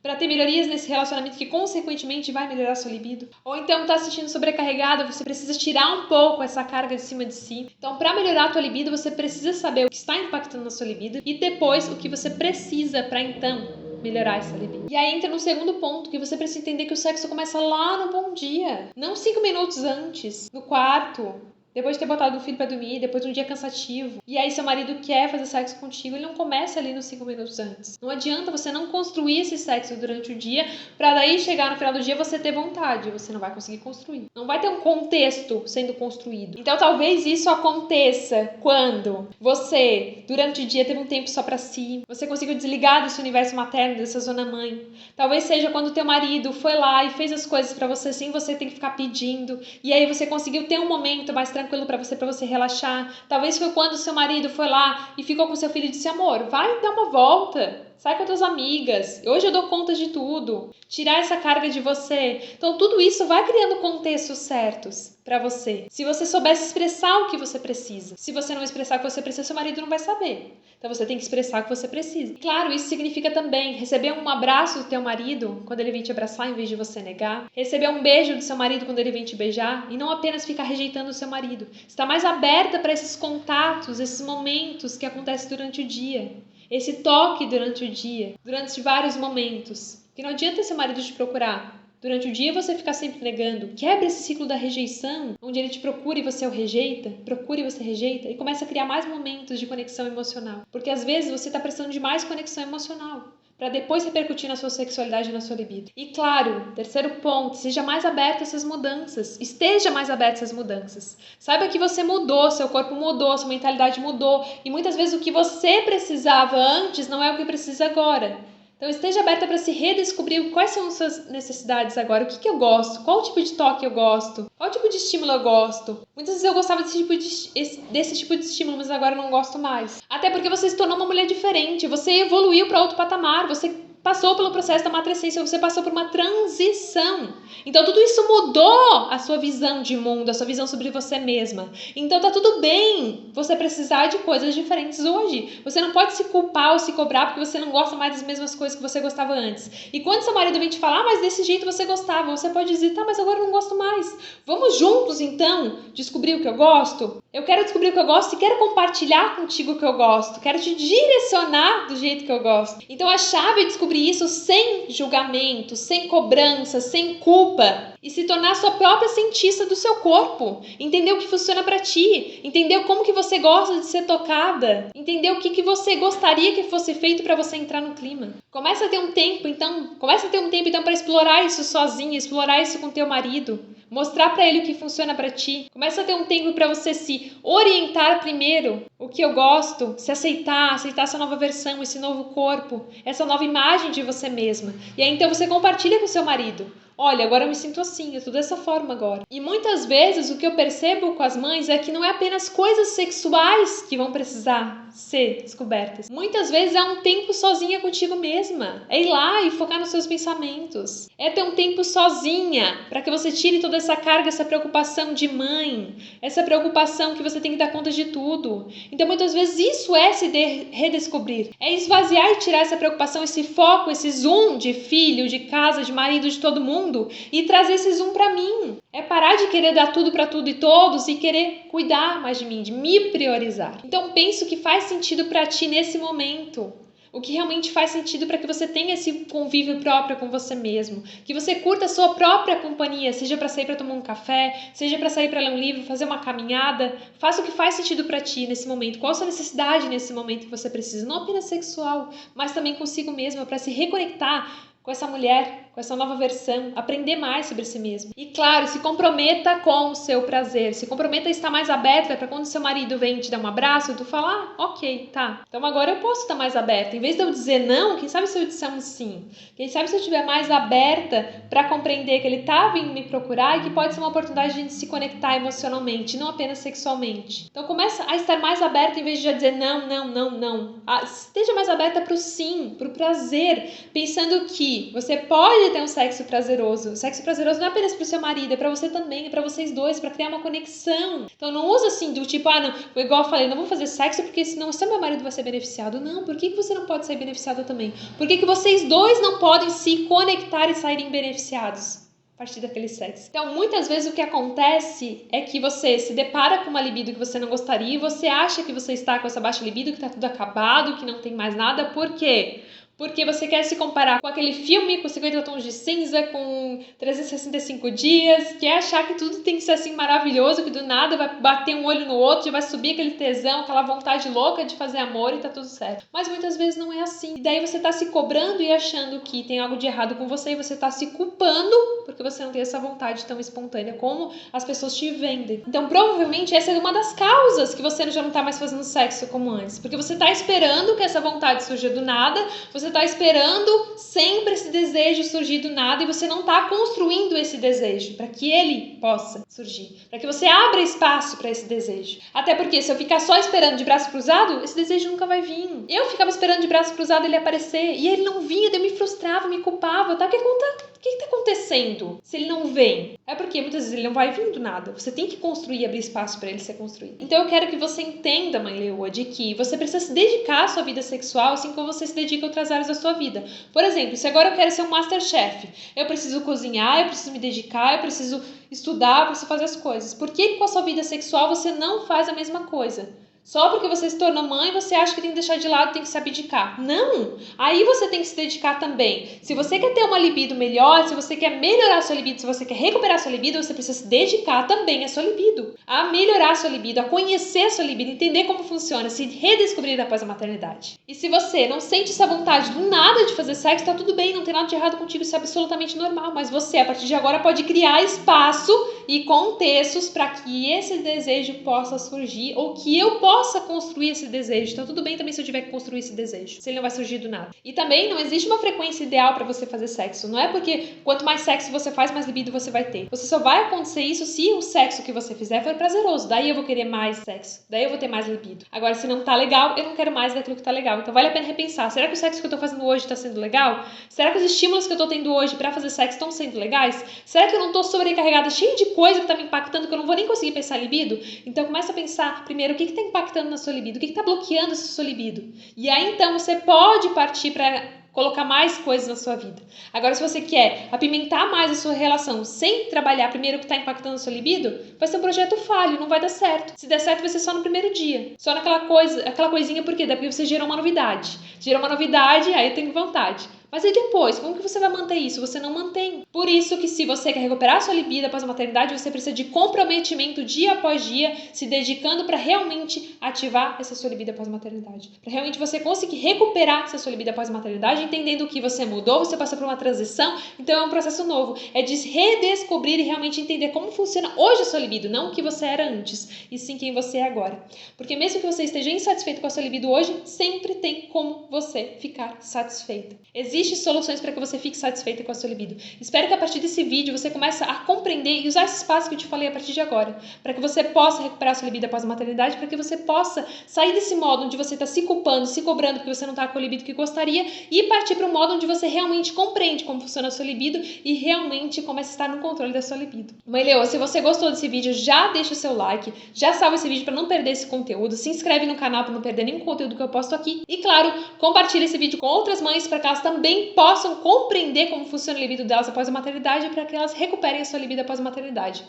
para ter melhorias nesse relacionamento que consequentemente vai melhorar sua libido. Ou então tá se sentindo sobrecarregada, você precisa tirar um pouco essa carga de cima de si. Então, para melhorar a tua libido, você precisa saber o que está impactando na sua libido e depois o que você precisa para então melhorar essa libido. E aí entra no segundo ponto, que você precisa entender que o sexo começa lá no bom dia, não 5 minutos antes, no quarto, depois de ter botado o filho pra dormir, depois de um dia cansativo. E aí seu marido quer fazer sexo contigo, ele não começa ali nos 5 minutos antes. Não adianta você não construir esse sexo durante o dia, pra daí chegar no final do dia você ter vontade. Você não vai conseguir construir. Não vai ter um contexto sendo construído. Então talvez isso aconteça quando você, durante o dia, teve um tempo só pra si. Você conseguiu desligar desse universo materno, dessa zona mãe. Talvez seja quando teu marido foi lá e fez as coisas pra você sem você ter que ficar pedindo. E aí você conseguiu ter um momento mais tranquilo para você relaxar. Talvez foi quando seu marido foi lá e ficou com seu filho e disse: amor, vai dar uma volta, sai com as tuas amigas, hoje eu dou conta de tudo. Tirar essa carga de você. Então tudo isso vai criando contextos certos para você. Se você soubesse expressar o que você precisa. Se você não expressar o que você precisa, seu marido não vai saber. Então você tem que expressar o que você precisa. Claro, isso significa também receber um abraço do teu marido quando ele vem te abraçar em vez de você negar. Receber um beijo do seu marido quando ele vem te beijar e não apenas ficar rejeitando o seu marido. Está mais aberta para esses contatos, esses momentos que acontecem durante o dia. Esse toque durante o dia, durante vários momentos. Que não adianta seu marido te procurar. Durante o dia você ficar sempre negando. Quebra esse ciclo da rejeição, onde ele te procura e você o rejeita, procura e você rejeita, e começa a criar mais momentos de conexão emocional. Porque às vezes você está precisando de mais conexão emocional, para depois repercutir na sua sexualidade e na sua libido. E claro, terceiro ponto, seja mais aberto a essas mudanças. Esteja mais aberto a essas mudanças. Saiba que você mudou, seu corpo mudou, sua mentalidade mudou, e muitas vezes o que você precisava antes não é o que precisa agora. Então esteja aberta para se redescobrir quais são as suas necessidades agora, o que eu gosto, qual tipo de toque eu gosto, qual tipo de estímulo eu gosto. Muitas vezes eu gostava desse tipo de estímulo, mas agora eu não gosto mais. Até porque você se tornou uma mulher diferente, você evoluiu para outro patamar, você passou pelo processo da matrescência, você passou por uma transição. Então tudo isso mudou a sua visão de mundo, a sua visão sobre você mesma. Então tá tudo bem você precisar de coisas diferentes hoje. Você não pode se culpar ou se cobrar porque você não gosta mais das mesmas coisas que você gostava antes. E quando seu marido vem te falar, mas desse jeito você gostava, você pode dizer, tá, mas agora eu não gosto mais. Vamos juntos então descobrir o que eu gosto? Eu quero descobrir o que eu gosto e quero compartilhar contigo o que eu gosto. Quero te direcionar do jeito que eu gosto. Então a chave é descobrir isso sem julgamento, sem cobrança, sem culpa e se tornar sua própria cientista do seu corpo. Entender o que funciona pra ti, entender como que você gosta de ser tocada, entender o que você gostaria que fosse feito pra você entrar no clima. Começa a ter um tempo então para explorar isso sozinha, explorar isso com teu marido. Mostrar para ele o que funciona para ti. Começa a ter um tempo para você se orientar primeiro. O que eu gosto, se aceitar essa nova versão, esse novo corpo, essa nova imagem de você mesma. E aí então você compartilha com seu marido. Olha, agora eu me sinto assim, eu tô dessa forma agora. E muitas vezes o que eu percebo com as mães é que não é apenas coisas sexuais que vão precisar ser descobertas. Muitas vezes é um tempo sozinha contigo mesma. É ir lá e focar nos seus pensamentos. É ter um tempo sozinha para que você tire toda essa carga, essa preocupação de mãe, essa preocupação que você tem que dar conta de tudo. Então muitas vezes isso é se redescobrir. É esvaziar e tirar essa preocupação, esse foco, esse zoom de filho, de casa, de marido, de todo mundo e trazer esse zoom para mim. É parar de querer dar tudo para tudo e todos e querer cuidar mais de mim, de me priorizar. Então pensa o que faz sentido para ti nesse momento. O que realmente faz sentido para que você tenha esse convívio próprio com você mesmo. Que você curta a sua própria companhia, seja para sair para tomar um café, seja para sair para ler um livro, fazer uma caminhada. Faça o que faz sentido para ti nesse momento. Qual a sua necessidade nesse momento que você precisa? Não apenas sexual, mas também consigo mesma, para se reconectar com essa mulher, com essa nova versão, aprender mais sobre si mesmo. E claro, se comprometa com o seu prazer, se comprometa a estar mais aberta para quando seu marido vem te dar um abraço, tu falar, ok, tá, então agora eu posso estar mais aberta. Em vez de eu dizer não, quem sabe se eu disser um sim? Quem sabe se eu estiver mais aberta para compreender que ele tá vindo me procurar e que pode ser uma oportunidade de a gente se conectar emocionalmente, não apenas sexualmente. Então começa a estar mais aberta em vez de já dizer não, não, não, não. Esteja mais aberta para o sim, para o prazer, pensando que você pode ter um sexo prazeroso. O sexo prazeroso não é apenas para o seu marido, é para você também, é para vocês dois, para criar uma conexão. Então não usa assim do tipo, não, igual eu falei, não vou fazer sexo porque senão só meu marido vai ser beneficiado. Não, por que você não pode ser beneficiado também? Por que vocês dois não podem se conectar e saírem beneficiados a partir daquele sexo? Então, muitas vezes o que acontece é que você se depara com uma libido que você não gostaria e você acha que você está com essa baixa libido, que está tudo acabado, que não tem mais nada. Por quê? Porque você quer se comparar com aquele filme com 50 tons de cinza, com 365 dias, quer achar que tudo tem que ser assim maravilhoso, que do nada vai bater um olho no outro, vai subir aquele tesão, aquela vontade louca de fazer amor e tá tudo certo. Mas muitas vezes não é assim. E daí você tá se cobrando e achando que tem algo de errado com você e você tá se culpando porque você não tem essa vontade tão espontânea como as pessoas te vendem. Então provavelmente essa é uma das causas que você já não tá mais fazendo sexo como antes. Porque você tá esperando que essa vontade surja do nada, você tá esperando sempre esse desejo surgir do nada e você não tá construindo esse desejo para que ele possa surgir, para que você abra espaço para esse desejo. Até porque se eu ficar só esperando de braço cruzado, esse desejo nunca vai vir. Eu ficava esperando de braço cruzado ele aparecer e ele não vinha, eu me frustrava, me culpava, tá? O que está acontecendo se ele não vem? É porque muitas vezes ele não vai vir do nada. Você tem que construir, abrir espaço para ele ser construído. Então eu quero que você entenda, mãe leoa, de que você precisa se dedicar à sua vida sexual assim como você se dedica a outras áreas da sua vida. Por exemplo, se agora eu quero ser um Masterchef, eu preciso cozinhar, eu preciso me dedicar, eu preciso estudar, eu preciso fazer as coisas. Por que com a sua vida sexual você não faz a mesma coisa? Só porque você se tornou mãe, você acha que tem que deixar de lado, tem que se abdicar. Não! Aí você tem que se dedicar também. Se você quer ter uma libido melhor, se você quer melhorar a sua libido, se você quer recuperar a sua libido, você precisa se dedicar também à sua libido. A melhorar a sua libido, a conhecer a sua libido, entender como funciona, se redescobrir após a maternidade. E se você não sente essa vontade do nada de fazer sexo, tá tudo bem, não tem nada de errado contigo, isso é absolutamente normal. Mas você, a partir de agora, pode criar espaço e contextos para que esse desejo possa surgir ou que eu possa construir esse desejo. Então tudo bem também se eu tiver que construir esse desejo, se ele não vai surgir do nada. E também não existe uma frequência ideal para você fazer sexo. Não é porque quanto mais sexo você faz, mais libido você vai ter. Você só vai acontecer isso se o sexo que você fizer for prazeroso. Daí eu vou querer mais sexo. Daí eu vou ter mais libido. Agora, se não tá legal, eu não quero mais daquilo que tá legal. Então vale a pena repensar. Será que o sexo que eu tô fazendo hoje tá sendo legal? Será que os estímulos que eu tô tendo hoje para fazer sexo estão sendo legais? Será que eu não tô sobrecarregada, cheia de coisa que tá me impactando, que eu não vou nem conseguir pensar libido? Então começa a pensar primeiro o que tá impactando na sua libido, o que tá bloqueando essa sua libido. E aí então você pode partir para colocar mais coisas na sua vida. Agora, se você quer apimentar mais a sua relação sem trabalhar primeiro o que está impactando a sua libido, vai ser um projeto falho, não vai dar certo. Se der certo, vai ser só no primeiro dia. Só naquela coisa, aquela coisinha, por quê? Porque você gerou uma novidade. Gerou uma novidade, aí eu tenho vontade. Mas e depois? Como que você vai manter isso? Você não mantém. Por isso que se você quer recuperar a sua libido após a maternidade, você precisa de comprometimento dia após dia, se dedicando para realmente ativar essa sua libido após a maternidade. Para realmente você conseguir recuperar essa sua libido após a maternidade, entendendo que você mudou, você passou por uma transição, então é um processo novo. É de redescobrir e realmente entender como funciona hoje a sua libido, não o que você era antes, e sim quem você é agora. Porque mesmo que você esteja insatisfeito com a sua libido hoje, sempre tem como você ficar satisfeita. Existem soluções para que você fique satisfeita com a sua libido. Espero que a partir desse vídeo você comece a compreender e usar esses passos que eu te falei a partir de agora, para que você possa recuperar a sua libido após a maternidade, para que você possa sair desse modo onde você está se culpando, se cobrando porque você não está com a libido que gostaria e partir para um modo onde você realmente compreende como funciona a sua libido e realmente começa a estar no controle da sua libido. Mãe leoa, se você gostou desse vídeo, já deixa o seu like, já salva esse vídeo para não perder esse conteúdo, se inscreve no canal para não perder nenhum conteúdo que eu posto aqui e, claro, compartilha esse vídeo com outras mães para que elas também possam compreender como funciona a libido delas após a maternidade para que elas recuperem a sua libido após a maternidade.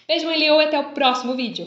Beijo, mãe leoa, e até o próximo vídeo.